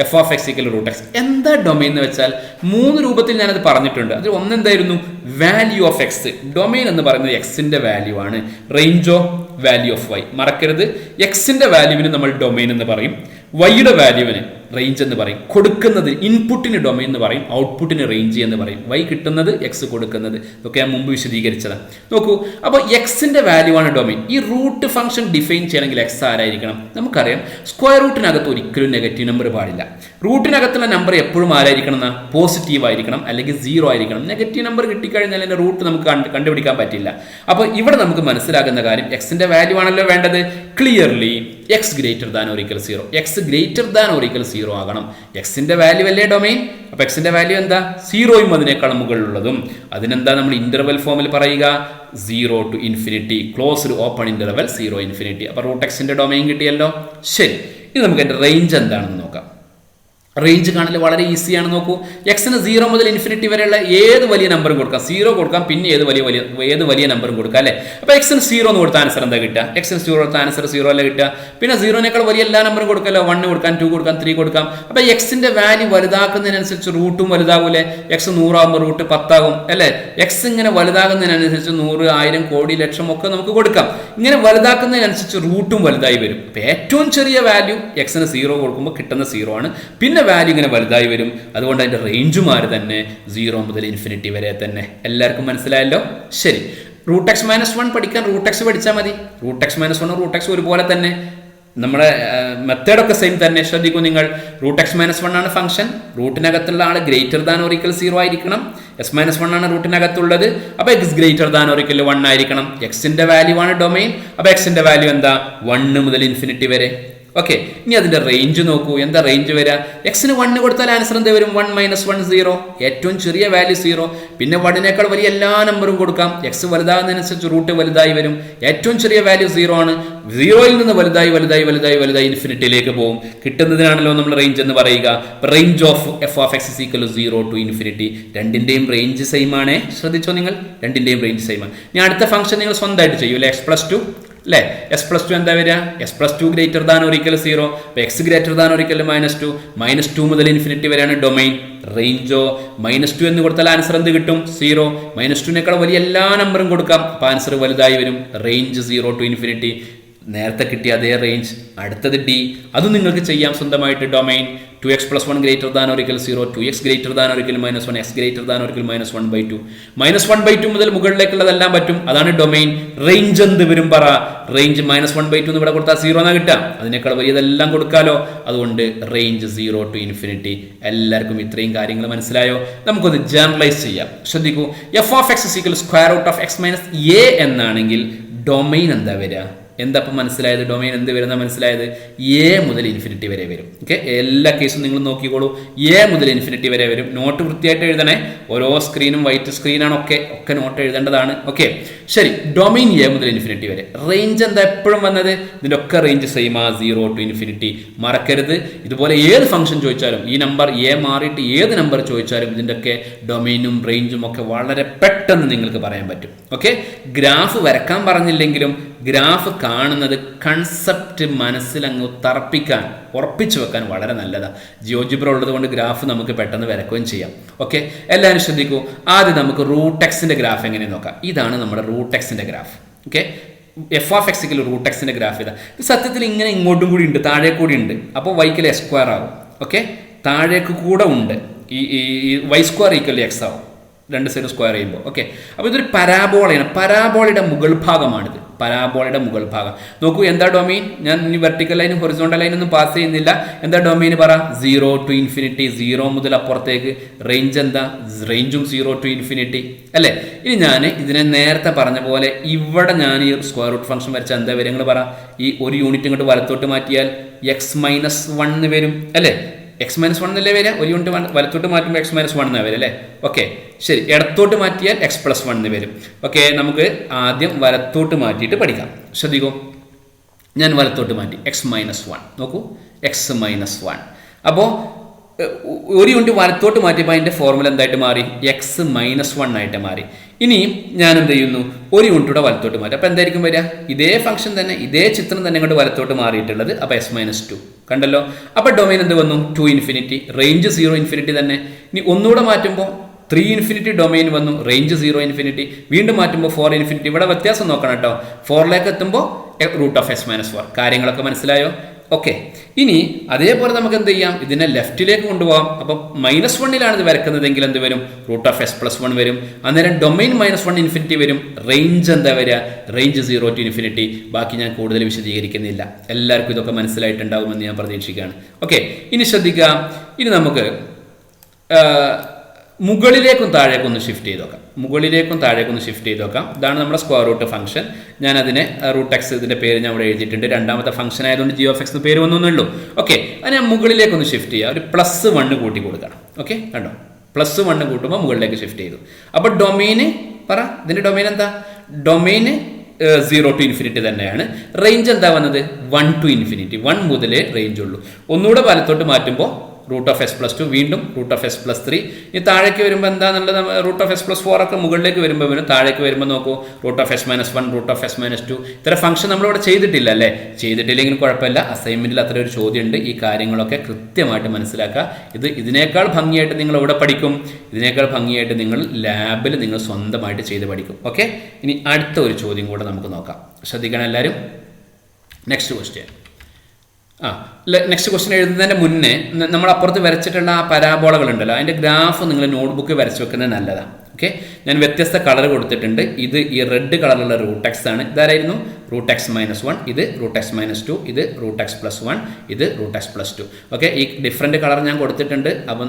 f of x = √x. എന്താ ഡൊമൈൻ എന്ന് വെച്ചാൽ 3 രൂപത്തിൽ ഞാനത് പറഞ്ഞിട്ടുണ്ട്. അതിൽ ഒന്നെന്തായിരുന്നു? Value of x. ഡൊമൈൻ എന്ന് പറയുന്നത് എക്സിന്റെ വാല്യൂ ആണ്. റേഞ്ചോ വാല്യൂ ഓഫ് y. മറക്കരുത്, എക്സിന്റെ വാല്യൂവിന് നമ്മൾ ഡൊമൈൻ എന്ന് പറയും, വൈയുടെ വാല്യൂവിന് റേഞ്ച് എന്ന് പറയും. കൊടുക്കുന്നത് ഇൻപുട്ടിന് ഡൊമൈൻ എന്ന് പറയും, ഔട്ട്പുട്ടിന് റേഞ്ച് എന്ന് പറയും. y കിട്ടുന്നത്, എക്സ് കൊടുക്കുന്നത്. ഇതൊക്കെ ഞാൻ മുമ്പ് വിശദീകരിച്ചതാണ്. നോക്കൂ, അപ്പോൾ എക്സിന്റെ വാല്യൂ ആണ് ഡൊമൈൻ. ഈ റൂട്ട് ഫംഗ്ഷൻ ഡിഫൈൻ ചെയ്യണമെങ്കിൽ എക്സ് ആരായിരിക്കണം? നമുക്കറിയാം, സ്ക്വയർ റൂട്ടിനകത്ത് ഒരിക്കലും നെഗറ്റീവ് നമ്പർ പാടില്ല. റൂട്ടിനകത്തുള്ള നമ്പർ എപ്പോഴും ആരായിരിക്കണം? പോസിറ്റീവ് ആയിരിക്കണം, അല്ലെങ്കിൽ 0 ആയിരിക്കണം. നെഗറ്റീവ് നമ്പർ കിട്ടിക്കഴിഞ്ഞാൽ അതിന്റെ റൂട്ട് നമുക്ക് കണ്ടുപിടിക്കാൻ പറ്റില്ല. അപ്പോൾ ഇവിടെ നമുക്ക് മനസ്സിലാകുന്ന കാര്യം, എക്സിന്റെ വാല്യൂ ആണല്ലോ വേണ്ടത്. Clearly x > (0). x > 0 ആകണം. എക്സിന്റെ വാല്യൂ അല്ലേ ഡൊമൈൻ? അപ്പൊ എക്സിന്റെ വാല്യൂ എന്താ? 0യും അതിനേക്കാളും മുകളിലുള്ളതും. അതിനെന്താ നമ്മൾ ഇന്റർവെൽ ഫോമിൽ പറയുക? 0 to ∞, ക്ലോസ്ഡ് ഓപ്പൺ ഇന്റർവെൽ 0 ∞. അപ്പൊ √x-ന്റെ ഡൊമൈൻ കിട്ടിയല്ലോ. ശരി, ഇനി നമുക്ക് അതിന്റെ റേഞ്ച് എന്താണെന്ന് നോക്കാം. റേഞ്ച് കാണൽ വളരെ ഈസിയാണ്. നോക്കൂ, എക്സിന് 0 മുതൽ ∞ വരെയുള്ള ഏത് വലിയ നമ്പറും കൊടുക്കാം. 0 കൊടുക്കാം, പിന്നെ ഏത് വലിയ നമ്പറും കൊടുക്കാം അല്ലേ? അപ്പോൾ എക്സിന് 0 എന്ന് കൊടുത്ത ആൻസർ എന്താ കിട്ടുക? എക്സിന് 0 കൊടുത്ത ആൻസർ 0 അല്ലേ കിട്ടുക? പിന്നെ 0-നേക്കാൾ വലിയ എല്ലാ നമ്പറും കൊടുക്കാമല്ലോ. 1 കൊടുക്കാം, 2 കൊടുക്കാം, 3 കൊടുക്കാം. അപ്പോൾ എക്സിന്റെ വാല്യൂ വലുതാക്കുന്നതിനനുസരിച്ച് റൂട്ടും വലുതാകൂലേ? എക്സ് 100 ആകുമ്പോൾ റൂട്ട് 10 ആകും അല്ലേ? എക്സ് ഇങ്ങനെ വലുതാകുന്നതിനനുസരിച്ച് 100, 1000, കോടി, ലക്ഷം ഒക്കെ നമുക്ക് കൊടുക്കാം. ഇങ്ങനെ വലുതാക്കുന്നതിനനുസരിച്ച് റൂട്ടും വലുതായി വരും. അപ്പോൾ ഏറ്റവും ചെറിയ വാല്യൂ എക്സിന് 0 കൊടുക്കുമ്പോൾ കിട്ടുന്ന 0 ആണ്. പിന്നെ വാല്യൂ ഇങ്ങനെ വലുതായി വരും. അതുകൊണ്ട് അതിന്റെ റേഞ്ചുമാർ തന്നെ 0 മുതൽ ∞ വരെ തന്നെ. എല്ലാവർക്കും മനസ്സിലായല്ലോ? ശരി, √x - 1 പഠിക്കാൻ √x പഠിച്ചാൽ മതി. √x - 1 √x ഒരുപോലെ തന്നെ. നമ്മുടെ മെത്തേഡൊക്കെ സെയിം തന്നെ. ശ്രദ്ധിക്കൂ നിങ്ങൾ, √x - 1 ആണ് ഫംഗ്ഷൻ. റൂട്ടിനകത്തുള്ള ആൾ > 0 ആയിരിക്കണം. s - 1 ആണ് റൂട്ടിനകത്തുള്ളത്. അപ്പോൾ x > 1 ആയിരിക്കണം. എക്സിന്റെ വാല്യൂ ആണ് ഡൊമൈൻ. അപ്പോൾ എക്സിന്റെ വാല്യൂ എന്താ? 1 മുതൽ ∞ വരെ. ഓക്കെ, ഇനി അതിന്റെ റേഞ്ച് നോക്കൂ. എന്താ റേഞ്ച് വരിക? എക്സിന് 1 കൊടുത്താൽ ആൻസർ എന്താ വരും? 1 - 1 0. ഏറ്റവും ചെറിയ വാല്യൂ 0. പിന്നെ 1-നേക്കാൾ വലിയ എല്ലാ നമ്പറും കൊടുക്കാം. എക്സ് വലുതാകുന്നതിനനുസരിച്ച് റൂട്ട് വലുതായി വരും. ഏറ്റവും ചെറിയ വാല്യൂ 0 ആണ്. 0-ൽ നിന്ന് വലുതായി ∞ പോകും. കിട്ടുന്നതിനാണല്ലോ നമ്മൾ റേഞ്ച് എന്ന് പറയുക. Range of f of x = 0 to ∞. രണ്ടിന്റെയും റേഞ്ച് സെയിം ആണ്. ശ്രദ്ധിച്ചോ നിങ്ങൾ, രണ്ടിന്റെയും റേഞ്ച് സെയിം ആണ്. ഞാൻ അടുത്ത ഫംഗ്ഷൻ നിങ്ങൾ സ്വന്തമായിട്ട് ചെയ്യൂ അല്ലേ? x + 2 അല്ലേ? s + 2 എന്താ വരിക? s + 2 > 0. അപ്പോൾ x > -2, -2 മുതൽ ∞ വരെയാണ് ഡൊമൈൻ. റേഞ്ചോ -2 എന്ന് കൊടുത്താൽ ആൻസർ എന്ത് കിട്ടും? 0. -2-നേക്കാൾ വലിയ എല്ലാ നമ്പറും കൊടുക്കാം. അപ്പോൾ ആൻസർ വലുതായി വരും. Range 0 to ∞. നേരത്തെ കിട്ടിയ അതേ റേഞ്ച്. അടുത്തത് D. അതും നിങ്ങൾക്ക് ചെയ്യാം സ്വന്തമായിട്ട്. Domain 2x + 1 > 0, 2x > -1, x > -1/2. -1/2 മുതൽ മുകളിലേക്കുള്ളതെല്ലാം പറ്റും. അതാണ് ഡൊമൈൻ. റേഞ്ച് എന്ത് വരും പറ? റേഞ്ച് -1/2 എന്ന് ഇവിടെ കൊടുത്താൽ 0 എന്നാ കിട്ടുക. അതിനേക്കാൾ വലിയതെല്ലാം കൊടുക്കാലോ. അതുകൊണ്ട് റേഞ്ച് 0 to ∞. എല്ലാവർക്കും ഇത്രയും കാര്യങ്ങൾ മനസ്സിലായോ? നമുക്കൊന്ന് ജനറലൈസ് ചെയ്യാം. ശ്രദ്ധിക്കൂ, f of x = (x - a) എന്നാണെങ്കിൽ ഡൊമൈൻ എന്താ വരിക? എന്താ അപ്പം മനസ്സിലായത്? ഡൊമൈൻ എന്ത് വരുന്ന മനസ്സിലായത്? എ മുതൽ ഇൻഫിനിറ്റി വരെ വരും. ഓക്കെ, എല്ലാ കേസും നിങ്ങൾ നോക്കിക്കോളൂ. എ മുതൽ ഇൻഫിനിറ്റി വരെ വരും. നോട്ട് വൃത്തിയായിട്ട് എഴുതണേ. ഓരോ സ്ക്രീനും വൈറ്റ് സ്ക്രീനാണ്, ഒക്കെ നോട്ട് എഴുതേണ്ടതാണ്. ഓക്കെ, ശരി. ഡൊമൈൻ എ മുതൽ ഇൻഫിനിറ്റി വരെ. റേഞ്ച് എന്താ എപ്പോഴും വന്നത്? ഇതിൻ്റെ ഒക്കെ റേഞ്ച് സെയിം ആ 0 to ഇൻഫിനിറ്റി. മറക്കരുത്. ഇതുപോലെ ഏത് ഫംഗ്ഷൻ ചോദിച്ചാലും, ഈ നമ്പർ എ മാറിയിട്ട് ഏത് നമ്പർ ചോദിച്ചാലും ഇതിൻ്റെ ഒക്കെ ഡൊമൈനും റേഞ്ചും ഒക്കെ വളരെ പെട്ടെന്ന് നിങ്ങൾക്ക് പറയാൻ പറ്റും. ഓക്കെ, ഗ്രാഫ് വരക്കാൻ പറഞ്ഞില്ലെങ്കിലും ഗ്രാഫ് കാണുന്നത് കൺസെപ്റ്റ് മനസ്സിലങ്ങ് തറപ്പിക്കാൻ, ഉറപ്പിച്ചു വെക്കാൻ വളരെ നല്ലതാണ്. ജിയോജിബ്ര ഉള്ളത് കൊണ്ട് ഗ്രാഫ് നമുക്ക് പെട്ടെന്ന് വരക്കുകയും ചെയ്യാം. ഓക്കെ, എല്ലാവരും ശ്രദ്ധിക്കൂ. ആദ്യം നമുക്ക് റൂട്ട് എക്സിൻ്റെ ഗ്രാഫ് എങ്ങനെ നോക്കാം. ഇതാണ് നമ്മുടെ റൂട്ട് എക്സിൻ്റെ ഗ്രാഫ്. ഓക്കെ, എഫ് ഓഫ് എക്സിൽ റൂട്ട് എക്സിൻ്റെ ഗ്രാഫ് ഇതാ. ഇത് സത്യത്തിൽ ഇങ്ങനെ ഇങ്ങോട്ടും കൂടി ഉണ്ട്, താഴെ കൂടി ഉണ്ട്. അപ്പോൾ വൈക്കൽ എസ് സ്ക്വയർ ആവും. ഓക്കെ, താഴേക്ക് കൂടെ ഉണ്ട്. ഈ വൈ സ്ക്വയർ ഈക്വൽ എക്സ് ആവും, രണ്ട് സൈഡ് സ്ക്വയർ ചെയ്യുമ്പോൾ. ഓക്കെ, അപ്പോൾ ഇതൊരു പരാബോളയാണ്. പരാബോളയുടെ മുകൾ ഭാഗമാണിത്. പരാബോളയുടെ മുകൾ ഭാഗം നോക്കൂ. എന്താ ഡൊമൈൻ? ഞാൻ ഇനി വെർട്ടിക്കൽ ലൈനും ഹൊറിസോണ്ടൽ ലൈനും ഒന്നും പാസ് ചെയ്യുന്നില്ല. എന്താ ഡൊമൈൻ പറ? 0 to ഇൻഫിനിറ്റി. 0 മുതൽ അപ്പുറത്തേക്ക്. റേഞ്ച് എന്താ? റേഞ്ചും 0 to ഇൻഫിനിറ്റി അല്ലേ? ഇനി ഞാൻ ഇതിനെ നേരത്തെ പറഞ്ഞ പോലെ ഇവിടെ ഞാൻ ഈ സ്ക്വയർ റൂട്ട് ഫംഗ്ഷൻ വരച്ചാൽ എന്താ വരും? നിങ്ങൾ പറ. ഈ ഒരു യൂണിറ്റ് ഇങ്ങോട്ട് വലത്തോട്ട് മാറ്റിയാൽ x-1 വരും അല്ലേ? x-1 എന്നല്ലേ വരിക? ഒരു യൂണിറ്റ് വലത്തോട്ട് മാറ്റുമ്പോൾ x-1 എന്നാണ് വരും അല്ലേ? ഓക്കെ, ശരി. ഇടത്തോട്ട് മാറ്റിയാൽ x+1 വരും. ഓക്കെ, നമുക്ക് ആദ്യം വലത്തോട്ട് മാറ്റിയിട്ട് പഠിക്കാം. ശ്രദ്ധിക്കൂ, ഞാൻ വലത്തോട്ട് മാറ്റി x-1. നോക്കൂ, x-1. അപ്പോൾ ഒരു യൂണിറ്റ് വലത്തോട്ട് മാറ്റിയപ്പോൾ അതിൻ്റെ ഫോർമുല എന്തായിട്ട് മാറി? x-1 ആയിട്ട് മാറി. ഇനി ഞാൻ എന്ത് ചെയ്യുന്നു? ഒരു യൂണിറ്റൂടെ വലത്തോട്ട് മാറ്റി. അപ്പോൾ എന്തായിരിക്കും വരിക? ഇതേ ഫംഗ്ഷൻ തന്നെ, ഇതേ ചിത്രം തന്നെ ഇങ്ങോട്ട് വലത്തോട്ട് മാറിയിട്ടുള്ളത്. അപ്പോൾ s-2 കണ്ടല്ലോ. അപ്പോൾ ഡൊമൈൻ എന്ത് വന്നു? 2 ഇൻഫിനിറ്റി. റേഞ്ച് 0 ഇൻഫിനിറ്റി തന്നെ. ഇനി ഒന്നുകൂടെ മാറ്റുമ്പോൾ 3 ഇൻഫിനിറ്റി ഡൊമൈൻ വന്നു. Range 0 infinity. വീണ്ടും മാറ്റുമ്പോൾ 4 ഇൻഫിനിറ്റി. ഇവിടെ വ്യത്യാസം നോക്കണം കേട്ടോ. 4ലേക്ക് എത്തുമ്പോൾ റൂട്ട് ഓഫ് s-4. കാര്യങ്ങളൊക്കെ മനസ്സിലായോ? ഓക്കെ, ഇനി അതേപോലെ നമുക്ക് എന്ത് ചെയ്യാം? ഇതിനെ ലെഫ്റ്റിലേക്ക് കൊണ്ടുപോകാം. അപ്പം -1 ഇത് വരക്കുന്നതെങ്കിൽ എന്ത് വരും? റൂട്ട് ഓഫ് s+1 വരും. അന്നേരം ഡൊമൈൻ -1 ഇൻഫിനിറ്റി വരും. റേഞ്ച് എന്താ വരിക? Range 0 to infinity. ബാക്കി ഞാൻ കൂടുതൽ വിശദീകരിക്കുന്നില്ല. എല്ലാവർക്കും ഇതൊക്കെ മനസ്സിലായിട്ടുണ്ടാകുമെന്ന് ഞാൻ പ്രതീക്ഷിക്കുകയാണ്. ഓക്കെ, ഇനി ശ്രദ്ധിക്കുക. ഇനി നമുക്ക് മുകളിലേക്കും താഴേക്കൊന്ന് ഷിഫ്റ്റ് ചെയ്ത് നോക്കാം. ഇതാണ് നമ്മുടെ സ്ക്വയർ റൂട്ട് ഫംഗ്ഷൻ. ഞാൻ അതിനെ റൂട്ട് എക്സ്, ഇതിൻ്റെ പേര് ഞാൻ ഇവിടെ എഴുതിയിട്ടുണ്ട്. രണ്ടാമത്തെ ഫംഗ്ഷൻ ആയതുകൊണ്ട് g of x പേര് വന്നൊന്നുള്ളൂ. ഓക്കെ, അത് ഞാൻ മുകളിലേക്കൊന്ന് ഷിഫ്റ്റ് ചെയ്യുക. ഒരു +1 കൂട്ടി കൊടുക്കണം. ഓക്കെ, കണ്ടോ? +1 കൂട്ടുമ്പോൾ മുകളിലേക്ക് ഷിഫ്റ്റ് ചെയ്തു. അപ്പോൾ ഡൊമൈന് പറ. ഇതിൻ്റെ ഡൊമൈൻ എന്താ? ഡൊമൈന് 0 to ഇൻഫിനിറ്റി തന്നെയാണ്. റേഞ്ച് എന്താ വന്നത്? 1 to ഇൻഫിനിറ്റി. 1 മുതലേ റേഞ്ച് ഉള്ളൂ. ഒന്നുകൂടെ വലത്തോട്ട് മാറ്റുമ്പോൾ റൂട്ട് ഓഫ് s+2, വീണ്ടും റൂട്ട് ഓഫ് s+3. ഇനി താഴേക്ക് വരുമ്പോൾ എന്താണെന്നുള്ളത്? റൂട്ട് ഓഫ് s+4 ഒക്കെ മുകളിലേക്ക് വരുമ്പോൾ വരും. താഴേക്ക് വരുമ്പോൾ നോക്കൂ, root of s-1, root of s-2. ഇത്തരം ഫംഗ്ഷൻ നമ്മളിവിടെ ചെയ്തിട്ടില്ല അല്ലേ? ചെയ്തിട്ടില്ലെങ്കിൽ കുഴപ്പമില്ല. അസൈൻമെന്റിൽ അത്ര ഒരു ചോദ്യമുണ്ട്. ഈ കാര്യങ്ങളൊക്കെ കൃത്യമായിട്ട് മനസ്സിലാക്കുക. ഇതിനേക്കാൾ ഭംഗിയായിട്ട് നിങ്ങൾ ഇവിടെ പഠിക്കും. ഇതിനേക്കാൾ ഭംഗിയായിട്ട് നിങ്ങൾ ലാബിൽ നിങ്ങൾ സ്വന്തമായിട്ട് ചെയ്ത് പഠിക്കും. ഓക്കെ, ഇനി അടുത്ത ഒരു ചോദ്യം കൂടെ നമുക്ക് നോക്കാം. ശ്രദ്ധിക്കണം എല്ലാവരും. നെക്സ്റ്റ് ക്വസ്റ്റ്യൻ എഴുതുന്നതിൻ്റെ മുന്നേ നമ്മൾ അപ്പുറത്ത് വരച്ചിട്ടുള്ള ആ പരാബോളകൾ ഉണ്ടല്ലോ, അതിൻ്റെ ഗ്രാഫ് നിങ്ങൾ നോട്ട്ബുക്ക് വരച്ച് വെക്കുന്നത് നല്ലതാണ്. ഓക്കെ, ഞാൻ വ്യത്യസ്ത കളർ കൊടുത്തിട്ടുണ്ട്. ഇത് ഈ റെഡ് കളറുള്ള റൂട്ട് എക്സ് ആണ്. ഇതാരായിരുന്നു? Root x-1. ഇത് റൂട്ട് x-2. ഇത് റൂട്ട് x+1. ഇത് റൂട്ട് x+2. ഓക്കെ, ഈ ഡിഫറെൻറ്റ് കളർ ഞാൻ കൊടുത്തിട്ടുണ്ട്. അപ്പം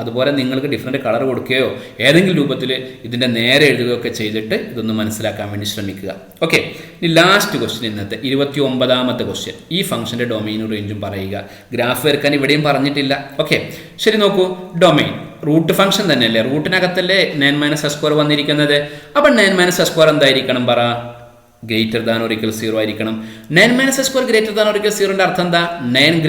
അതുപോലെ നിങ്ങൾക്ക് ഡിഫറെൻറ്റ് കളർ കൊടുക്കുകയോ ഏതെങ്കിലും രൂപത്തിൽ ഇതിൻ്റെ നേരെ എഴുതുകയോ ഒക്കെ ചെയ്തിട്ട് ഇതൊന്ന് മനസ്സിലാക്കാൻ വേണ്ടി ശ്രമിക്കുക. ഓക്കെ, ഇനി ലാസ്റ്റ് ക്വസ്റ്റ്യൻ, ഇന്നത്തെ 29ാമത്തെ ക്വസ്റ്റ്യൻ. ഈ ഫംഗ്ഷൻ്റെ ഡൊമൈനും റേഞ്ചും പറയുക. ഗ്രാഫ് വരക്കാൻ ഇവിടെയും പറഞ്ഞിട്ടില്ല. ഓക്കെ, ശരി. നോക്കൂ, ഡൊമൈൻ റൂട്ട് ഫംഗ്ഷൻ തന്നെയല്ലേ? റൂട്ടിനകത്തല്ലേ 9 - s² വന്നിരിക്കുന്നത്. അപ്പം 9 - s² എന്തായിരിക്കണം? പറ. > 0 ആയിരിക്കണം. 9 - s² > 0ന്റെ അർത്ഥം എന്താ? 9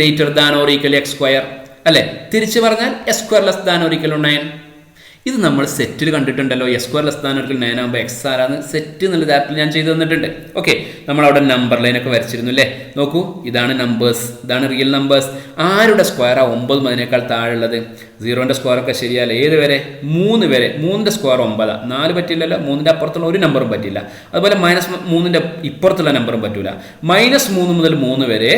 > x² അല്ലെ? തിരിച്ചു പറഞ്ഞാൽ s² > 9. ഇത് നമ്മൾ സെറ്റിൽ കണ്ടിട്ടുണ്ടല്ലോ. s² > 9 ആകുമ്പോൾ x ആരാന്ന് സെറ്റ് എന്നുള്ള ആപ്പിൽ ഞാൻ ചെയ്തു തന്നിട്ടുണ്ട്. ഓക്കെ, നമ്മളവിടെ നമ്പർ ലൈനൊക്കെ വരച്ചിരുന്നു അല്ലേ? നോക്കൂ, ഇതാണ് നമ്പേഴ്സ്, ഇതാണ് റിയൽ നമ്പേഴ്സ്. ആരുടെ സ്ക്വയറാണ് 9 അതിനേക്കാൾ താഴെയുള്ളത്? 0ന്റെ സ്ക്വയറൊക്കെ ശരിയല്ല. ഏത് വരെ? 3 വരെ. 3ന്റെ സ്ക്വയർ 9. 4 പറ്റില്ലല്ലോ. 3ന്റെ അപ്പുറത്തുള്ള ഒരു നമ്പറും പറ്റില്ല. അതുപോലെ -3ന്റെ ഇപ്പുറത്തുള്ള നമ്പറും പറ്റൂല. -3 മുതൽ 3 വരെ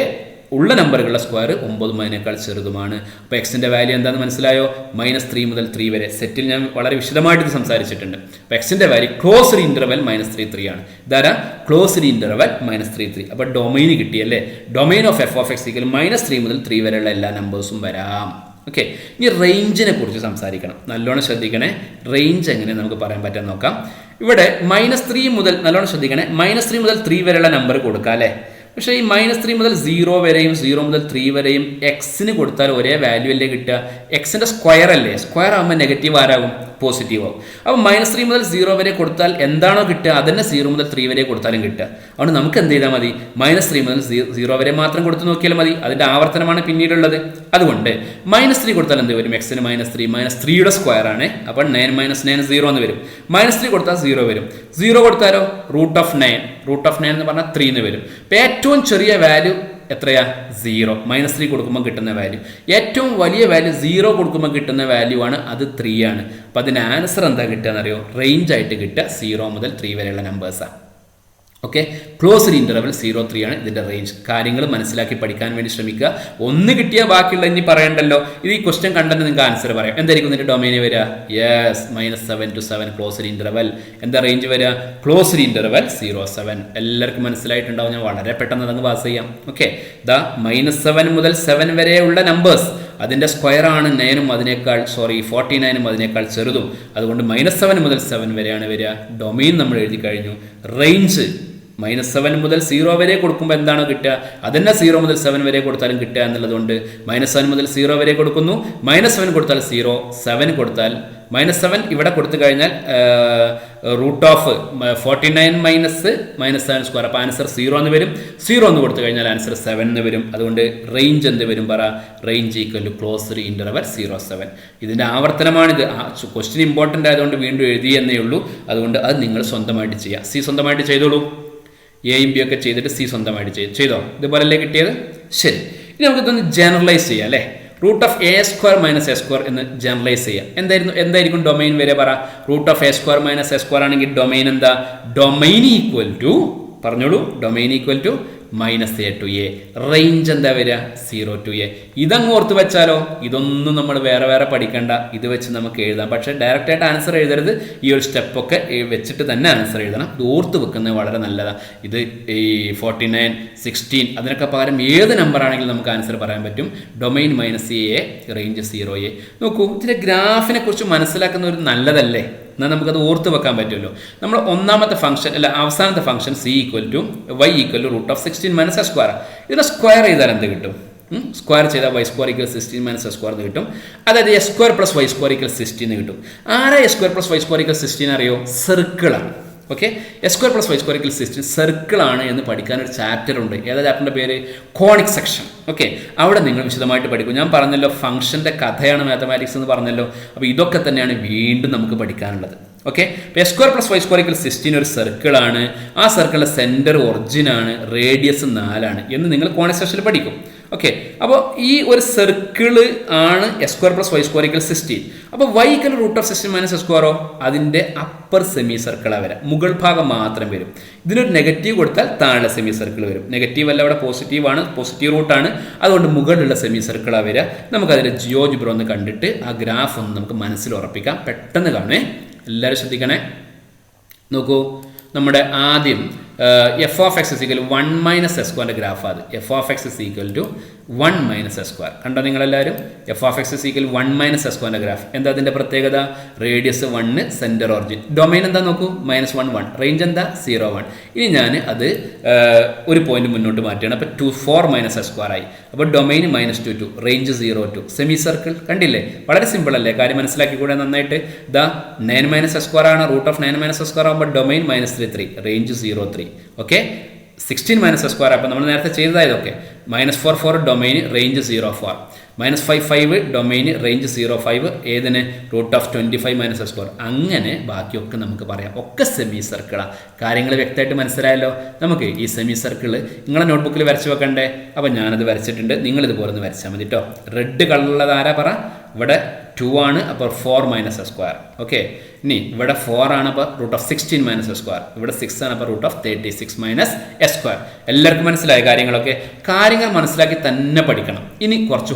ഉള്ള നമ്പറുകളുടെ സ്ക്വയർ 9 അതിനേക്കാൾ ചെറുതുമാണ്. അപ്പോൾ എക്സിൻ്റെ വാല്യൂ എന്താണെന്ന് മനസ്സിലായോ? -3 മുതൽ 3 വരെ. സെറ്റിൽ ഞാൻ വളരെ വിശദമായിട്ട് ഇത് സംസാരിച്ചിട്ടുണ്ട്. അപ്പോൾ എക്സിൻ്റെ വാല്യൂ ക്ലോസ്ഡ് ഇന്റർവെൽ -3 ആണ്. ഇതാരാ? Closed interval -3. അപ്പോൾ ഡൊമൈൻ കിട്ടിയല്ലേ? Domain of f of x -3 മുതൽ 3 വരെയുള്ള എല്ലാ നമ്പേഴ്സും വരാം. ഓക്കെ, ഇനി റേഞ്ചിനെ കുറിച്ച് സംസാരിക്കണം. നല്ലോണം ശ്രദ്ധിക്കണേ. റേഞ്ച് എങ്ങനെ നമുക്ക് പറയാൻ പറ്റാൻ നോക്കാം. ഇവിടെ -3 മുതൽ നല്ലോണം ശ്രദ്ധിക്കണേ, -3 മുതൽ 3 വരെയുള്ള നമ്പർ കൊടുക്കാം അല്ലേ. പക്ഷേ ഈ -3 മുതൽ 0 വരെയും 0 മുതൽ 3 വരെയും എക്സിന് കൊടുത്താൽ ഒരേ വാല്യൂ അല്ലേ കിട്ടുക. എക്സിന്റെ സ്ക്വയർ അല്ലേ, സ്ക്വയർ ആകുമ്പോൾ നെഗറ്റീവ് ആരാകും, പോസിറ്റീവ് ആവും. അപ്പോൾ -3 മുതൽ 0 വരെ കൊടുത്താൽ എന്താണോ കിട്ടുക അതന്നെ 0 മുതൽ 3 വരെ കൊടുത്താലും കിട്ടുക. അതുകൊണ്ട് നമുക്ക് എന്ത് ചെയ്താൽ മതി, -3 മുതൽ 0 വരെ മാത്രം കൊടുത്ത് നോക്കിയാൽ മതി. അതിന്റെ ആവർത്തനമാണ് പിന്നീടുള്ളത്. അതുകൊണ്ട് -3 കൊടുത്താൽ എന്ത് വരും, എക്സിന് -3 -3യുടെ സ്ക്വയർ ആണ്. അപ്പോൾ 9 - 9 0 എന്ന് വരും. -3 കൊടുത്താൽ 0 വരും. 0 കൊടുത്താലോ √9 എന്ന് പറഞ്ഞാൽ 3 എന്ന് വരും. അപ്പോൾ ഏറ്റവും ചെറിയ വാല്യൂ എത്രയാ, 0. -3 കൊടുക്കുമ്പോൾ കിട്ടുന്ന വാല്യൂ. ഏറ്റവും വലിയ വാല്യൂ 0 കൊടുക്കുമ്പോൾ കിട്ടുന്ന വാല്യൂ ആണ്, അത് 3 ആണ്. അപ്പോൾ അതിന് ആൻസർ എന്താ കിട്ടുക എന്നറിയോ, റേഞ്ച് ആയിട്ട് കിട്ടുക 0 മുതൽ 3 വരെയുള്ള നമ്പേഴ്സാണ്. ഓക്കെ, ക്ലോസ്ഡ് ഇന്റർവൽ 0-3 ആണ് ഇതിന്റെ റേഞ്ച്. കാര്യങ്ങൾ മനസ്സിലാക്കി പഠിക്കാൻ വേണ്ടി ശ്രമിക്കുക. ഒന്ന് കിട്ടിയാൽ ബാക്കിയുള്ള ഇനി പറയണ്ടല്ലോ. ഇത് ഈ ക്വസ്റ്റ്യൻ കണ്ടന്റ് നിങ്ങൾക്ക് ആൻസർ പറയാം. എന്തായിരിക്കും ഇതിന്റെ ഡൊമൈന് വരിക, യെസ് -7 to 7 ക്ലോസ്ഡ് ഇന്റർവൽ. എന്താ റേഞ്ച് വരിക, ക്ലോസ്ഡ് ഇന്റർവൽ 0-7. എല്ലാവർക്കും മനസ്സിലായിട്ടുണ്ടാവും. ഞാൻ വളരെ പെട്ടെന്ന് അതങ്ങ് പാസ് ചെയ്യാം. ഓക്കെ, ദാ -7 മുതൽ 7 വരെയുള്ള നമ്പേഴ്സ് അതിന്റെ സ്ക്വയർ ആണ് 9ഉം 49ഉം അതിനേക്കാൾ ചെറുതും. അതുകൊണ്ട് -7 മുതൽ 7 വരെയാണ് വരിക. ഡൊമൈൻ നമ്മൾ എഴുതി കഴിഞ്ഞു. റേഞ്ച് -7 മുതൽ 0 വരെ കൊടുക്കുമ്പോൾ എന്താണോ കിട്ടുക അതന്നെ 0 മുതൽ 7 വരെ കൊടുത്താലും കിട്ടുക എന്നുള്ളതുകൊണ്ട് -7 മുതൽ 0 വരെ കൊടുക്കുന്നു. -7 കൊടുത്താൽ 0, 7 കൊടുത്താൽ -7 ഇവിടെ കൊടുത്തു കഴിഞ്ഞാൽ √49 -7 സ്ക്വയർ. അപ്പോൾ ആൻസർ 0 എന്ന് വരും. 0 എന്ന് കൊടുത്തു കഴിഞ്ഞാൽ ആൻസർ 7 എന്ന് വരും. അതുകൊണ്ട് റേഞ്ച് എന്ത് വരും പറ, range equal to closed interval 0-7. ഇതിന്റെ ആവർത്തനമാണിത്. ക്വസ്റ്റ്യൻ ഇമ്പോർട്ടൻ്റ് ആയതുകൊണ്ട് വീണ്ടും എഴുതിയെന്നേ ഉള്ളൂ. അതുകൊണ്ട് അത് നിങ്ങൾ സ്വന്തമായിട്ട് ചെയ്യുക. സി സ്വന്തമായിട്ട് ചെയ്തോളൂ. എയും ബി ഒക്കെ ചെയ്തിട്ട് സി സ്വന്തമായിട്ട് ചെയ്തോ. ഇതുപോലല്ലേ കിട്ടിയത്. ശരി, ഇനി നമുക്കിതൊന്ന് ജനറലൈസ് ചെയ്യാം അല്ലേ. √(a² - a² എന്ന് ജനറലൈസ് ചെയ്യാം. എന്തായിരിക്കും ഡൊമൈൻ വരെ പറ. √(a² - a² ആണെങ്കിൽ ഡൊമൈൻ എന്താ, ഡൊമൈൻ ഈക്വൽ ടു പറഞ്ഞോളൂ, domain equal to -a to a. റേഞ്ച് എന്താ വരിക, 0 to a. ഇതങ്ങ് ഓർത്ത് വെച്ചാലോ, ഇതൊന്നും നമ്മൾ വേറെ പഠിക്കണ്ട. ഇത് വെച്ച് നമുക്ക് എഴുതാം. പക്ഷേ ഡയറക്റ്റ് ആയിട്ട് ആൻസർ എഴുതരുത്. ഈ ഒരു സ്റ്റെപ്പൊക്കെ വെച്ചിട്ട് തന്നെ ആൻസർ എഴുതണം. ഇത് ഓർത്ത് വെക്കുന്നത് വളരെ നല്ലതാണ്. ഇത് ഈ 49, 16 അതിനൊക്കെ പകരം ഏത് നമ്പർ ആണെങ്കിലും നമുക്ക് ആൻസർ പറയാൻ പറ്റും. Domain -a, range 0a. നോക്കൂ, ഇതിന്റെ ഗ്രാഫിനെ കുറിച്ച് മനസ്സിലാക്കുന്ന ഒരു നല്ലതല്ലേ. എന്നാൽ നമുക്കത് ഓർത്ത് വെക്കാൻ പറ്റുമല്ലോ. നമ്മൾ ഒന്നാമത്തെ ഫംഗ്ഷൻ അല്ല അവസാനത്തെ ഫംഗ്ഷൻ c = y = √16 - a². ഇതിനെ സ്ക്വയർ ചെയ്താൽ എന്ത് കിട്ടും, സ്ക്വയർ ചെയ്താൽ y² = 16 - a² എന്ന് കിട്ടും. അതായത് a² + y² = 16 എന്ന് കിട്ടും. ആരാ a² + y² = 16 അറിയോ, സർക്കിളാണ്. ഓക്കെ, a² + y² = 16 സർക്കിളാണ് എന്ന് പഠിക്കാൻ ഒരു ചാപ്റ്റർ ഉണ്ട്. ഏതാ ചാപ്റ്ററിന്റെ പേര്, കോണിക് സെക്ഷൻ. ഓക്കെ, അവിടെ നിങ്ങൾ വിശദമായിട്ട് പഠിക്കും. ഞാൻ പറഞ്ഞല്ലോ ഫംഗ്ഷന്റെ കഥയാണ് മാത്തമാറ്റിക്സ് എന്ന് പറഞ്ഞല്ലോ. അപ്പോൾ ഇതൊക്കെ തന്നെയാണ് വീണ്ടും നമുക്ക് പഠിക്കാനുള്ളത്. ഓക്കെ, a² + y² = 16 ഒരു സർക്കിളാണ്. ആ സർക്കിളിന്റെ സെന്റർ ഒറിജിൻ ആണ്, റേഡിയസ് 4 ആണ് എന്ന് നിങ്ങൾ കോണിക് സെക്ഷനിൽ പഠിക്കും. ഓക്കെ, അപ്പോൾ ഈ ഒരു സർക്കിള് ആണ് a² + y² = 16. അപ്പോൾ y = √16 - a², അതിന്റെ അപ്പർ സെമി സർക്കിളാണ് വരാം, മുകൾ ഭാഗം മാത്രം വരും. ഇതിനൊരു നെഗറ്റീവ് കൊടുത്താൽ താഴെ സെമി സർക്കിൾ വരും. നെഗറ്റീവ് അല്ല, അവിടെ പോസിറ്റീവ് ആണ്, പോസിറ്റീവ് റൂട്ടാണ്. അതുകൊണ്ട് മുകളിലുള്ള സെമി സർക്കിളാണ് വരിക. നമുക്കതിൻ്റെ ജിയോജിബ്ര ഒന്ന് കണ്ടിട്ട് ആ ഗ്രാഫ് ഒന്ന് നമുക്ക് മനസ്സിൽ ഉറപ്പിക്കാം. പെട്ടെന്ന് കാണേ, എല്ലാവരും ശ്രദ്ധിക്കണേ. നോക്കൂ, നമ്മുടെ ആദ്യം f(x) = 1 - a² ഗ്രാഫ്. അത് f(x) = 1 - a². കണ്ടോ നിങ്ങളെല്ലാവരും, f(x) = 1 - a² ഗ്രാഫ്. എന്താ അതിൻ്റെ പ്രത്യേകത, റേഡിയസ് 1, സെന്റർ ഒറിജിൻ. ഡൊമൈൻ എന്താ നോക്കൂ, -1, 1. റേഞ്ച് എന്താ, 0, 1. ഇനി ഞാൻ അത് ഒരു പോയിന്റ് മുന്നോട്ട് മാറ്റുകയാണ്. അപ്പോൾ 4 - a² ആയി. അപ്പോൾ ഡൊമൈൻ -2, 2. റേഞ്ച് 0, 2. സെമി സർക്കിൾ കണ്ടില്ലേ, വളരെ സിമ്പിൾ അല്ലേ. കാര്യം മനസ്സിലാക്കിക്കൂടെ നന്നായിട്ട്. ഇതാ 9 - a² ആണ്, √9 - a² ആകുമ്പോൾ ഡൊമൈൻ -3, 3. റേഞ്ച് 0, 3. Okay, 16 - a². അപ്പോൾ നമ്മൾ നേരത്തെ ചെയ്തതായതൊക്കെ -4, 4 ഡൊമൈൻ, റേഞ്ച് 0, 4. -5, 5 domain, range 0, 5. ഏതിന്, √25 - a². അങ്ങനെ ബാക്കിയൊക്കെ നമുക്ക് പറയാം. ഒക്കെ സെമി സർക്കിളാണ്. കാര്യങ്ങൾ വ്യക്തമായിട്ട് മനസ്സിലായല്ലോ. നമുക്ക് ഈ സെമി സർക്കിള് നിങ്ങളെ നോട്ട്ബുക്കിൽ വരച്ച് വെക്കണ്ടേ. അപ്പോൾ ഞാനത് വരച്ചിട്ടുണ്ട്. നിങ്ങളിതുപോലെ ഒന്ന് വരച്ചാൽ മതി കേട്ടോ. റെഡ് കളറുള്ളത് ആരാ പറ, ഇവിടെ 2 ആണ്. അപ്പോൾ 4 - a². ഓക്കെ, ഇനി ഇവിടെ 4 ആണ്. അപ്പോൾ √16 - a². ഇവിടെ 6 ആണ്. അപ്പോൾ √36 - a². എല്ലാവർക്കും മനസ്സിലായ കാര്യങ്ങളൊക്കെ. കാര്യങ്ങൾ മനസ്സിലാക്കി തന്നെ പഠിക്കണം. ഇനി കുറച്ച്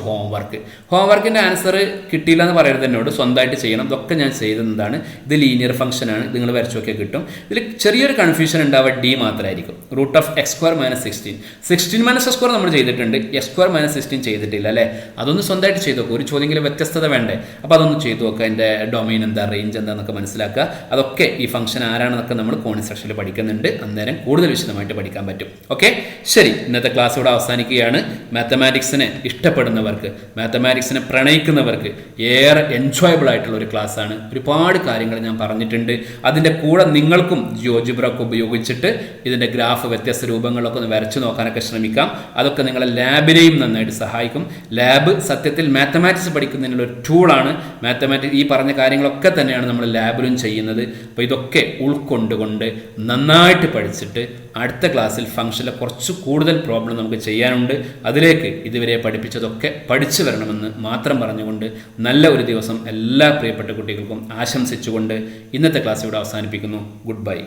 ഹോംവർക്കിൻ്റെ ആൻസർ കിട്ടിയില്ല എന്ന് പറയരുത് എന്നോട്, സ്വന്തമായിട്ട് ചെയ്യണം. ഇതൊക്കെ ഞാൻ ചെയ്തതാണ്. ഇത് ലീനിയർ ഫംഗ്ഷനാണ്. ഇത് നിങ്ങൾ വരച്ചു നോക്കിയാൽ കിട്ടും. ഇതിൽ ചെറിയൊരു കൺഫ്യൂഷൻ ഉണ്ടാവുക d മാത്രമായിരിക്കും. √(x²- 16 16 - a² നമ്മൾ ചെയ്തിട്ടുണ്ട്, x² - 16 ചെയ്തിട്ടില്ല അല്ലേ. അതൊന്ന് സ്വന്തമായിട്ട് ചെയ്ത് നോക്കും. ഒരു ചോദ്യമെങ്കിലും വ്യത്യസ്തത വേണ്ടേ. അപ്പോൾ അതൊന്ന് ചെയ്തു നോക്കുക. അതിൻ്റെ ഡൊമൈൻ എന്താ, റേഞ്ച് എന്താണെന്നൊക്കെ മനസ്സിലാക്കുക. അതൊക്കെ ഈ ഫംഗ്ഷൻ ആരാണെന്നൊക്കെ നമ്മൾ കോണിംഗ് സെക്ഷനിൽ പഠിക്കുന്നുണ്ട്. അന്നേരം കൂടുതൽ വിശദമായിട്ട് പഠിക്കാൻ പറ്റും. ഓക്കെ, ശരി. ഇന്നത്തെ ക്ലാസ് ഇവിടെ അവസാനിക്കുകയാണ്. മാത്തമാറ്റിക്സിനെ ഇഷ്ടപ്പെടുന്നവർക്ക്, മാത്തമാറ്റിക്സിനെ പ്രണയിക്കുന്നവർക്ക് ഏറെ എൻജോയബിൾ ആയിട്ടുള്ള ഒരു ക്ലാസ്സാണ്. ഒരുപാട് കാര്യങ്ങൾ ഞാൻ പറഞ്ഞിട്ടുണ്ട്. അതിൻ്റെ കൂടെ നിങ്ങൾക്കും ജിയോജിബ്ര ഒക്കെ ഉപയോഗിച്ചിട്ട് ഇതിൻ്റെ ഗ്രാഫ് വ്യത്യസ്ത രൂപങ്ങളൊക്കെ ഒന്ന് വരച്ചു നോക്കാനൊക്കെ ശ്രമിക്കാം. അതൊക്കെ നിങ്ങളെ ലാബിനെയും നന്നായിട്ട് സഹായിക്കും. ലാബ് സത്യത്തിൽ മാത്തമാറ്റിക്സ് പഠിക്കുന്നതിനുള്ള ഒരു ടൂളാണ്. മാത്തമാറ്റിക്സ് ഈ പറഞ്ഞ കാര്യങ്ങളൊക്കെ തന്നെയാണ് നമ്മൾ ലാബിലും ചെയ്യുന്നത്. അപ്പോൾ ഇതൊക്കെ ഉൾക്കൊണ്ടുകൊണ്ട് നന്നായിട്ട് പഠിച്ചിട്ട് അടുത്ത ക്ലാസ്സിൽ ഫംഗ്ഷനിലെ കുറച്ച് കൂടുതൽ പ്രോബ്ലം നമുക്ക് ചെയ്യാനുണ്ട്. അതിലേക്ക് ഇതുവരെ പഠിപ്പിച്ചതൊക്കെ പഠിച്ചു വരണമെന്ന് മാത്രം പറഞ്ഞുകൊണ്ട് നല്ല ഒരു ദിവസം എല്ലാ പ്രിയപ്പെട്ട കുട്ടികൾക്കും ആശംസിച്ചുകൊണ്ട് ഇന്നത്തെ ക്ലാസ് ഇവിടെ അവസാനിപ്പിക്കുന്നു. Good bye.